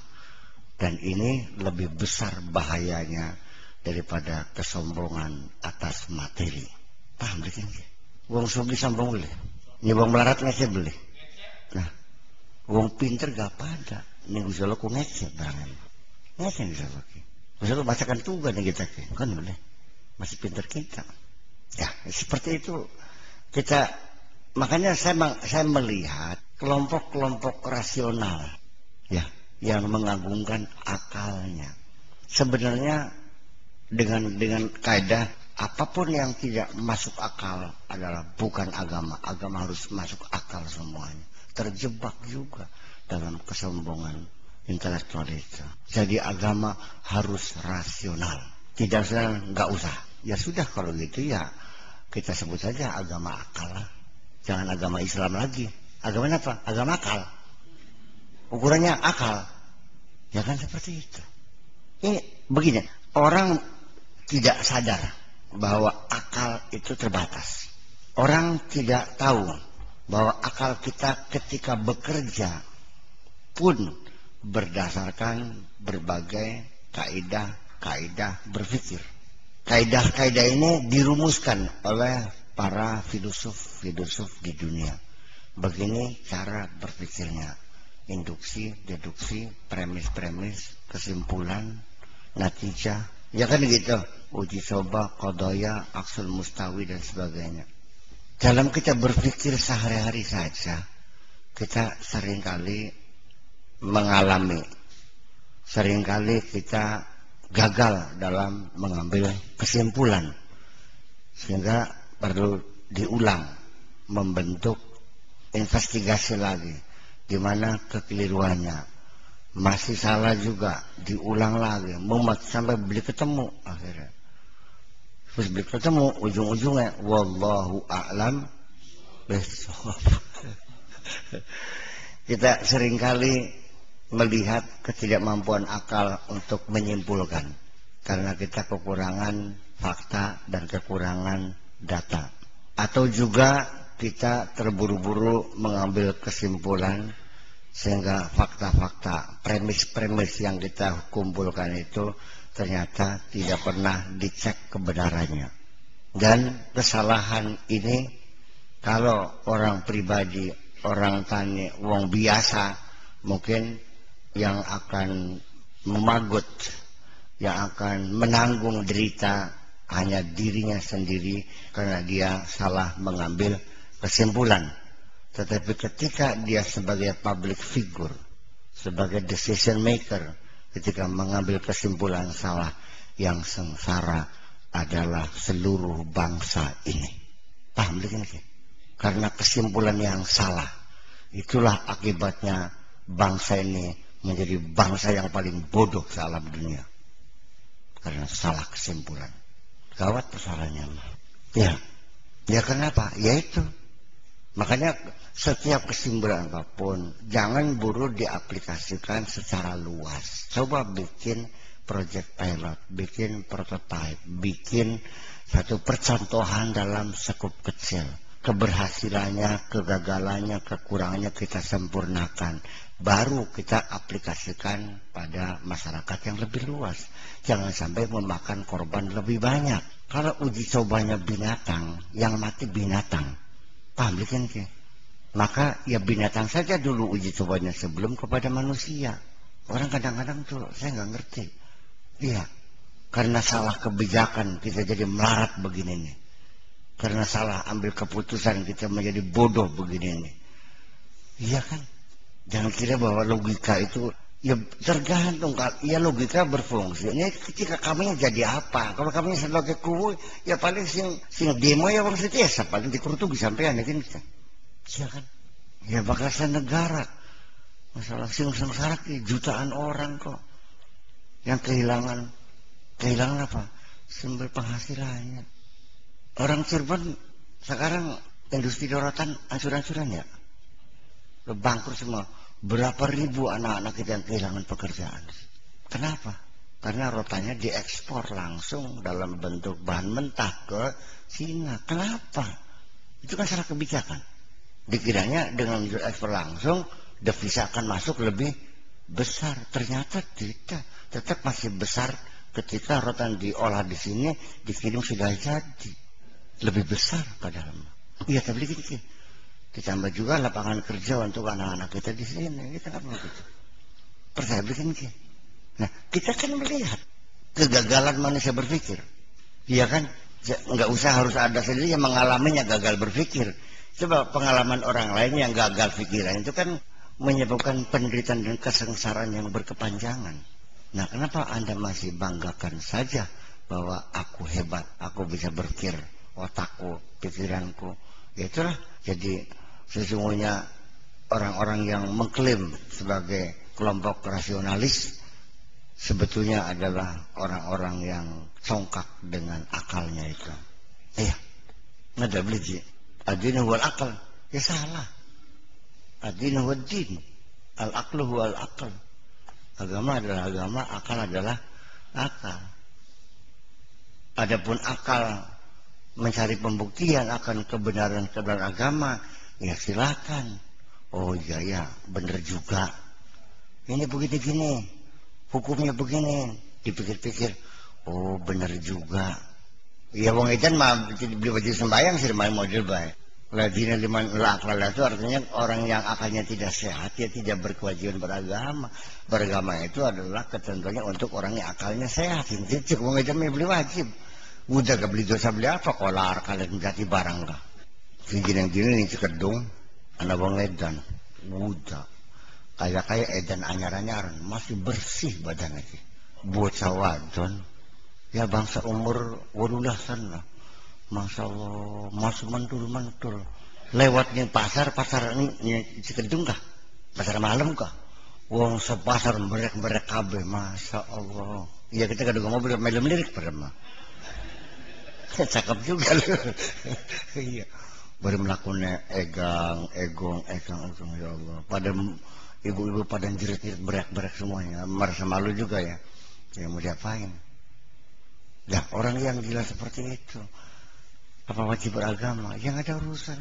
Dan ini lebih besar bahayanya daripada kesombongan atas materi. Paham bikin wong sugih sampun boleh. Ini wong melarat ngece beli. Nah, wong pinter gak pada. Ini Gusti Allah ku ngece barangnya. Ngece Gusti Allah. Gusti Allah bacakan tugas nih kita kan boleh. Masih pinter kita. Ya, seperti itu. Kita makanya saya melihat kelompok-kelompok rasional ya yang mengagungkan akalnya. Sebenarnya dengan kaidah apapun yang tidak masuk akal adalah bukan agama. Agama harus masuk akal semuanya. Terjebak juga dalam kesombongan intelektual itu. Jadi agama harus rasional. Tidak usah, nggak usah. Ya sudah kalau gitu ya kita sebut saja agama akal. Jangan agama Islam lagi. Agama apa? Agama akal. Ukurannya akal. Ya kan seperti itu. Ini begini, orang tidak sadar bahwa akal itu terbatas. Orang tidak tahu bahwa akal kita ketika bekerja pun berdasarkan berbagai kaidah berpikir. Kaidah-kaidah ini dirumuskan oleh para filosof di dunia. Begini cara berpikirnya. Induksi, deduksi, premis, kesimpulan, natijah. Ya kan gitu. Uji coba, qadaya, aksul mustawi dan sebagainya. Dalam kita berpikir sehari-hari saja, kita seringkali mengalami, seringkali kita gagal dalam mengambil kesimpulan, sehingga perlu diulang, membentuk investigasi lagi, di mana kekeliruannya masih salah juga, diulang lagi, sampai beli ketemu akhirnya. Terus beli ketemu, ujung-ujungnya wallahu a'lam bishawab. Kita seringkali melihat ketidakmampuan akal untuk menyimpulkan karena kita kekurangan fakta dan kekurangan data, atau juga kita terburu-buru mengambil kesimpulan sehingga fakta-fakta, premis-premis yang kita kumpulkan itu ternyata tidak pernah dicek kebenarannya. Dan kesalahan ini kalau orang pribadi, orang tani, wong biasa, mungkin yang akan memagut, yang akan menanggung derita hanya dirinya sendiri karena dia salah mengambil kesimpulan. Tetapi ketika dia sebagai public figure, sebagai decision maker, ketika mengambil kesimpulan salah, yang sengsara adalah seluruh bangsa ini. Paham begini? Karena kesimpulan yang salah, itulah akibatnya bangsa ini menjadi bangsa yang paling bodoh sealam dunia. Karena salah kesimpulan. Gawat persoalannya. Ya kenapa? Ya itu. Makanya setiap kesimpulan apapun jangan buru diaplikasikan secara luas. Coba bikin project pilot, bikin prototype, bikin satu percontohan dalam skup kecil. Keberhasilannya, kegagalannya, kekurangannya kita sempurnakan. Baru kita aplikasikan pada masyarakat yang lebih luas. Jangan sampai memakan korban lebih banyak. Kalau uji cobanya binatang, yang mati binatang. Paham bikin ke? Maka ya binatang saja dulu uji cobanya sebelum kepada manusia. Orang kadang-kadang tuh saya nggak ngerti. Iya, karena salah kebijakan kita jadi melarat begini nih. Karena salah ambil keputusan kita menjadi bodoh begini nih. Iya kan? Jangan kira bahwa logika itu ya tergantung. Ya logika berfungsi. Ini ketika kami jadi apa? Kalau kami sebagai kubu, ya paling sing demo ya orang setiasa paling dikurutugi sampai kan kita. Iya kan? Ya bangsa negara. Masalah sengsara jutaan orang kok yang kehilangan apa? Sumber penghasilannya. Orang Cirebon sekarang industri rotan ancur-ancuran ya. Bangkrut semua. Berapa ribu anak-anak kita yang kehilangan pekerjaan. Kenapa? Karena rotannya diekspor langsung dalam bentuk bahan mentah ke Cina. Kenapa? Itu kan salah kebijakan. Dikiranya dengan ekspor langsung devisa akan masuk lebih besar. Ternyata tidak. Tetap masih besar ketika rotan diolah di sini, dikirim sudah jadi. lebih besar padahal. Iya tabligh ini. Ditambah juga lapangan kerja untuk anak-anak kita di sini. Kita nggak begitu. Percaya begini. Nah, kita kan melihat kegagalan manusia berpikir. Iya kan? Nggak usah harus ada sendiri yang mengalaminya gagal berpikir. Coba pengalaman orang lain yang gagal pikiran itu kan menyebabkan penderitaan dan kesengsaraan yang berkepanjangan. Nah, kenapa Anda masih banggakan saja bahwa aku hebat, aku bisa berpikir, otakku, pikiranku. Ya itulah, jadi sesungguhnya orang-orang yang mengklaim sebagai kelompok rasionalis sebetulnya adalah orang-orang yang congkak dengan akalnya itu. Iya, nggak ada beli. Ad-dinu wal akal, ya salah. Ad-dinu wad din, al-aqlu wal akal. Agama adalah agama, akal adalah akal. Adapun akal mencari pembuktian akan kebenaran agama, ya silakan. Oh iya ya, benar juga. Ini begini gini, hukumnya begini. Dipikir-pikir, oh benar juga. Ya wong edan mah beli baju sembahyang sih main model baik. Ladina liman la akal itu artinya orang yang akalnya tidak sehat, dia tidak berkewajiban beragama. Beragama itu adalah ketentuannya untuk orang yang akalnya sehat. Ini cek wong edan beli wajib. Udah gak beli dosa beli apa kolar kalian ganti barang kah? Gini nih cekedung anak wong edan. Udah kayak edan anyar-anyaran masih bersih badannya sih. Buat sawadon ya bangsa umur 18-an lah. Masya Allah masih mantul lewatnya pasar ini cekedung kah? Pasar malam kah? Wong sepasar merek kabeh. Masya Allah. Iya kita kadang mobil malam lirik pada mah. Cakep juga loh. Iya. Baru melakukannya egong ya Allah. Pada ibu-ibu pada jerit-jerit berak semuanya. Merasa malu juga ya. Ya mau diapain? Nah orang yang gila seperti itu apa wajib beragama? Yang ada urusan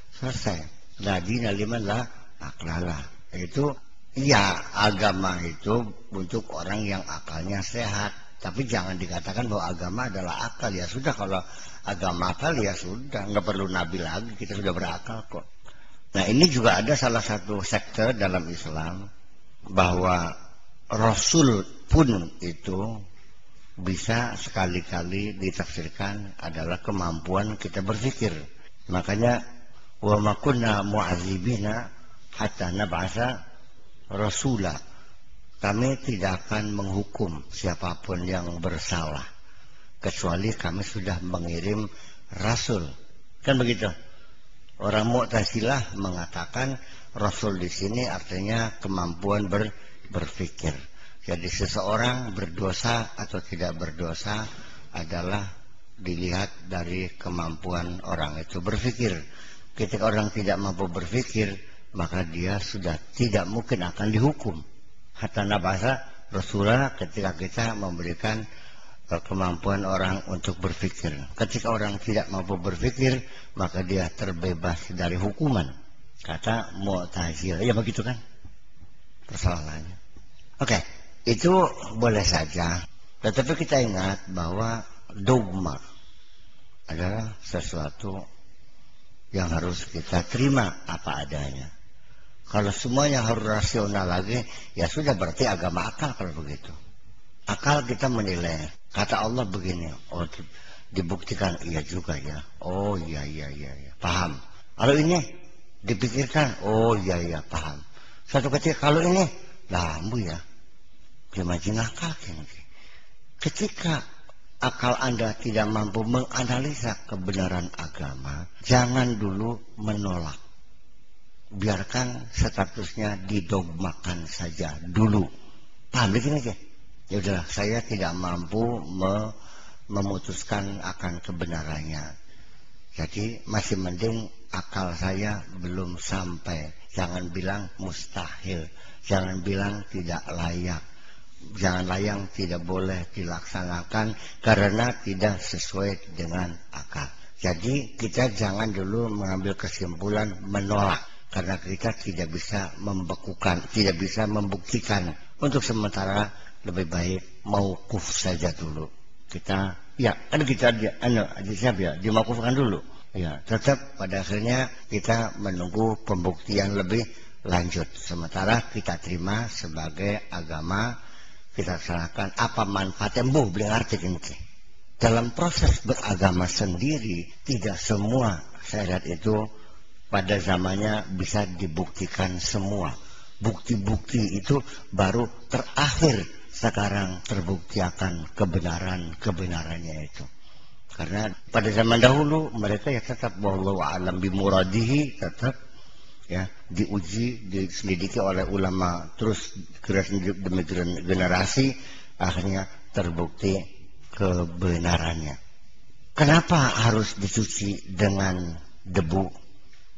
selesai. Ladina liman la aklala. Itu iya agama itu untuk orang yang akalnya sehat. Tapi jangan dikatakan bahwa agama adalah akal. Ya sudah kalau agama akal ya sudah. Nggak perlu nabi lagi. Kita sudah berakal kok. Nah ini juga ada salah satu sekte dalam Islam. Bahwa Rasul pun itu bisa sekali-kali ditafsirkan adalah kemampuan kita berpikir. Makanya wa ma kunna mu'adzibina hatta nab'atsa rasula. Kami tidak akan menghukum siapapun yang bersalah kecuali kami sudah mengirim rasul. Kan begitu. Orang Mu'tazilah mengatakan rasul di sini artinya kemampuan berpikir. Jadi seseorang berdosa atau tidak berdosa adalah dilihat dari kemampuan orang itu berpikir. Ketika orang tidak mampu berpikir, maka dia sudah tidak mungkin akan dihukum. Hatta nabasa Rasulullah ketika kita memberikan kemampuan orang untuk berpikir. Ketika orang tidak mampu berpikir, maka dia terbebas dari hukuman. Kata Mu'tazilah. Ya begitu kan? Persoalannya. Oke. Itu boleh saja, tetapi kita ingat bahwa dogma adalah sesuatu yang harus kita terima apa adanya. Kalau semuanya harus rasional lagi, ya sudah berarti agama akal kalau begitu. Akal kita menilai, kata Allah begini, oh dibuktikan, iya juga ya, oh iya, paham. Kalau ini dipikirkan, oh iya, paham. Suatu ketika kalau ini, lambu ya. Gimana akal ketika akal Anda tidak mampu menganalisa kebenaran agama, jangan dulu menolak. Biarkan statusnya didogmakan saja dulu. Paham begini aja. Ya udahlah, saya tidak mampu memutuskan akan kebenarannya. Jadi masih mending akal saya belum sampai. Jangan bilang mustahil, jangan bilang tidak layak. Jangan layang tidak boleh dilaksanakan karena tidak sesuai dengan akal. Jadi kita jangan dulu mengambil kesimpulan menolak karena kita tidak bisa membekukan, tidak bisa membuktikan. Untuk sementara lebih baik mauquf saja dulu. Kita Ya, kan kita siap ya, dimakufkan dulu. Ya, tetap pada akhirnya kita menunggu pembuktian lebih lanjut. Sementara kita terima sebagai agama, kita serahkan apa manfaatnya, beli arti ini. Dalam proses beragama sendiri, tidak semua syariat itu pada zamannya bisa dibuktikan semua. Bukti-bukti itu baru terakhir sekarang terbukti akan kebenarannya itu. Karena pada zaman dahulu mereka ya tetap wallahu a'lam bimuradihi, tetap ya diuji, diselidiki oleh ulama, terus generasi demi generasi akhirnya terbukti kebenarannya. Kenapa harus dicuci dengan debu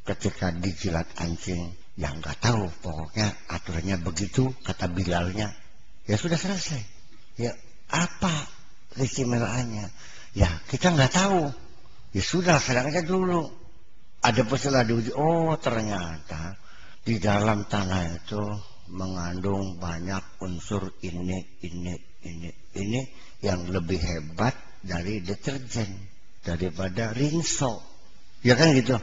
ketika dijilat anjing? Ya nggak tahu, pokoknya aturannya begitu, kata Bilalnya. Ya sudah selesai. Ya apa istimewanya? Ya kita nggak tahu. Ya sudah, sedang aja dulu. Ada setelah diuji, oh ternyata di dalam tanah itu mengandung banyak unsur ini yang lebih hebat dari deterjen, daripada rinso. Ya kan gitu.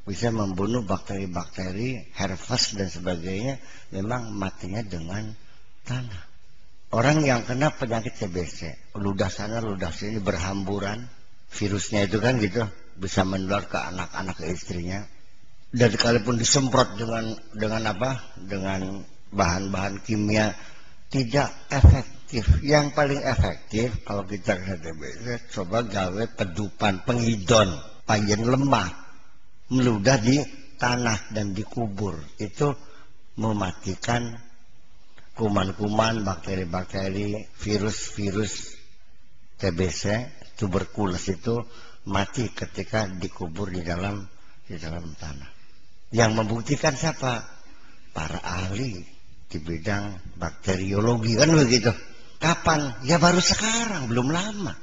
Bisa membunuh bakteri-bakteri, herpes dan sebagainya. Memang matinya dengan tanah. Orang yang kena penyakit TBC, ludah sana ludah sini berhamburan, virusnya itu kan gitu, bisa menular ke anak-anak, ke istrinya. Dan sekalipun disemprot dengan bahan-bahan kimia, tidak efektif. Yang paling efektif kalau kita kena TBC, coba gawe pedupan penghidon, payen lemah, meludah di tanah dan dikubur. Itu mematikan kuman-kuman, bakteri-bakteri, virus-virus TBC, tuberkulos itu mati ketika dikubur di dalam tanah. Yang membuktikan siapa? Para ahli di bidang bakteriologi, kan begitu. Kapan? Ya baru sekarang, belum lama.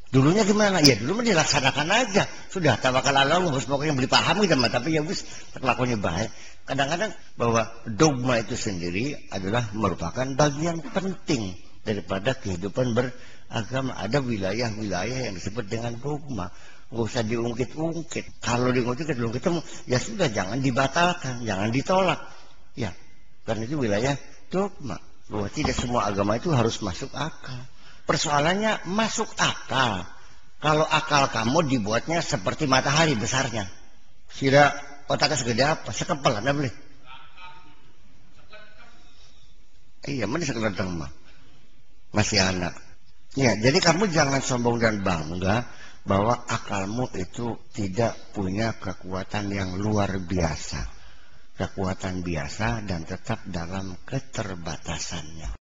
Dulunya gimana? Ya dulu dilaksanakan aja. Sudah tawakal Allah, pokoknya beli paham gitu, tapi ya wis kelakuannya baik. Kadang-kadang bahwa dogma itu sendiri adalah merupakan bagian penting daripada kehidupan beragama. Ada wilayah-wilayah yang disebut dengan dogma. Nggak usah diungkit-ungkit. Kalau diungkit-ungkit, ya sudah, jangan dibatalkan, jangan ditolak. Ya, karena itu wilayah dogma. Bahwa tidak semua agama itu harus masuk akal. Persoalannya masuk akal. Kalau akal kamu dibuatnya seperti matahari besarnya. Kira otaknya segede apa? Sekepel Anda beli. Iya, mana sekedar mah. Masih anak. Ya, jadi kamu jangan sombong dan bangga bahwa akalmu itu tidak punya kekuatan yang luar biasa. Kekuatan biasa dan tetap dalam keterbatasannya.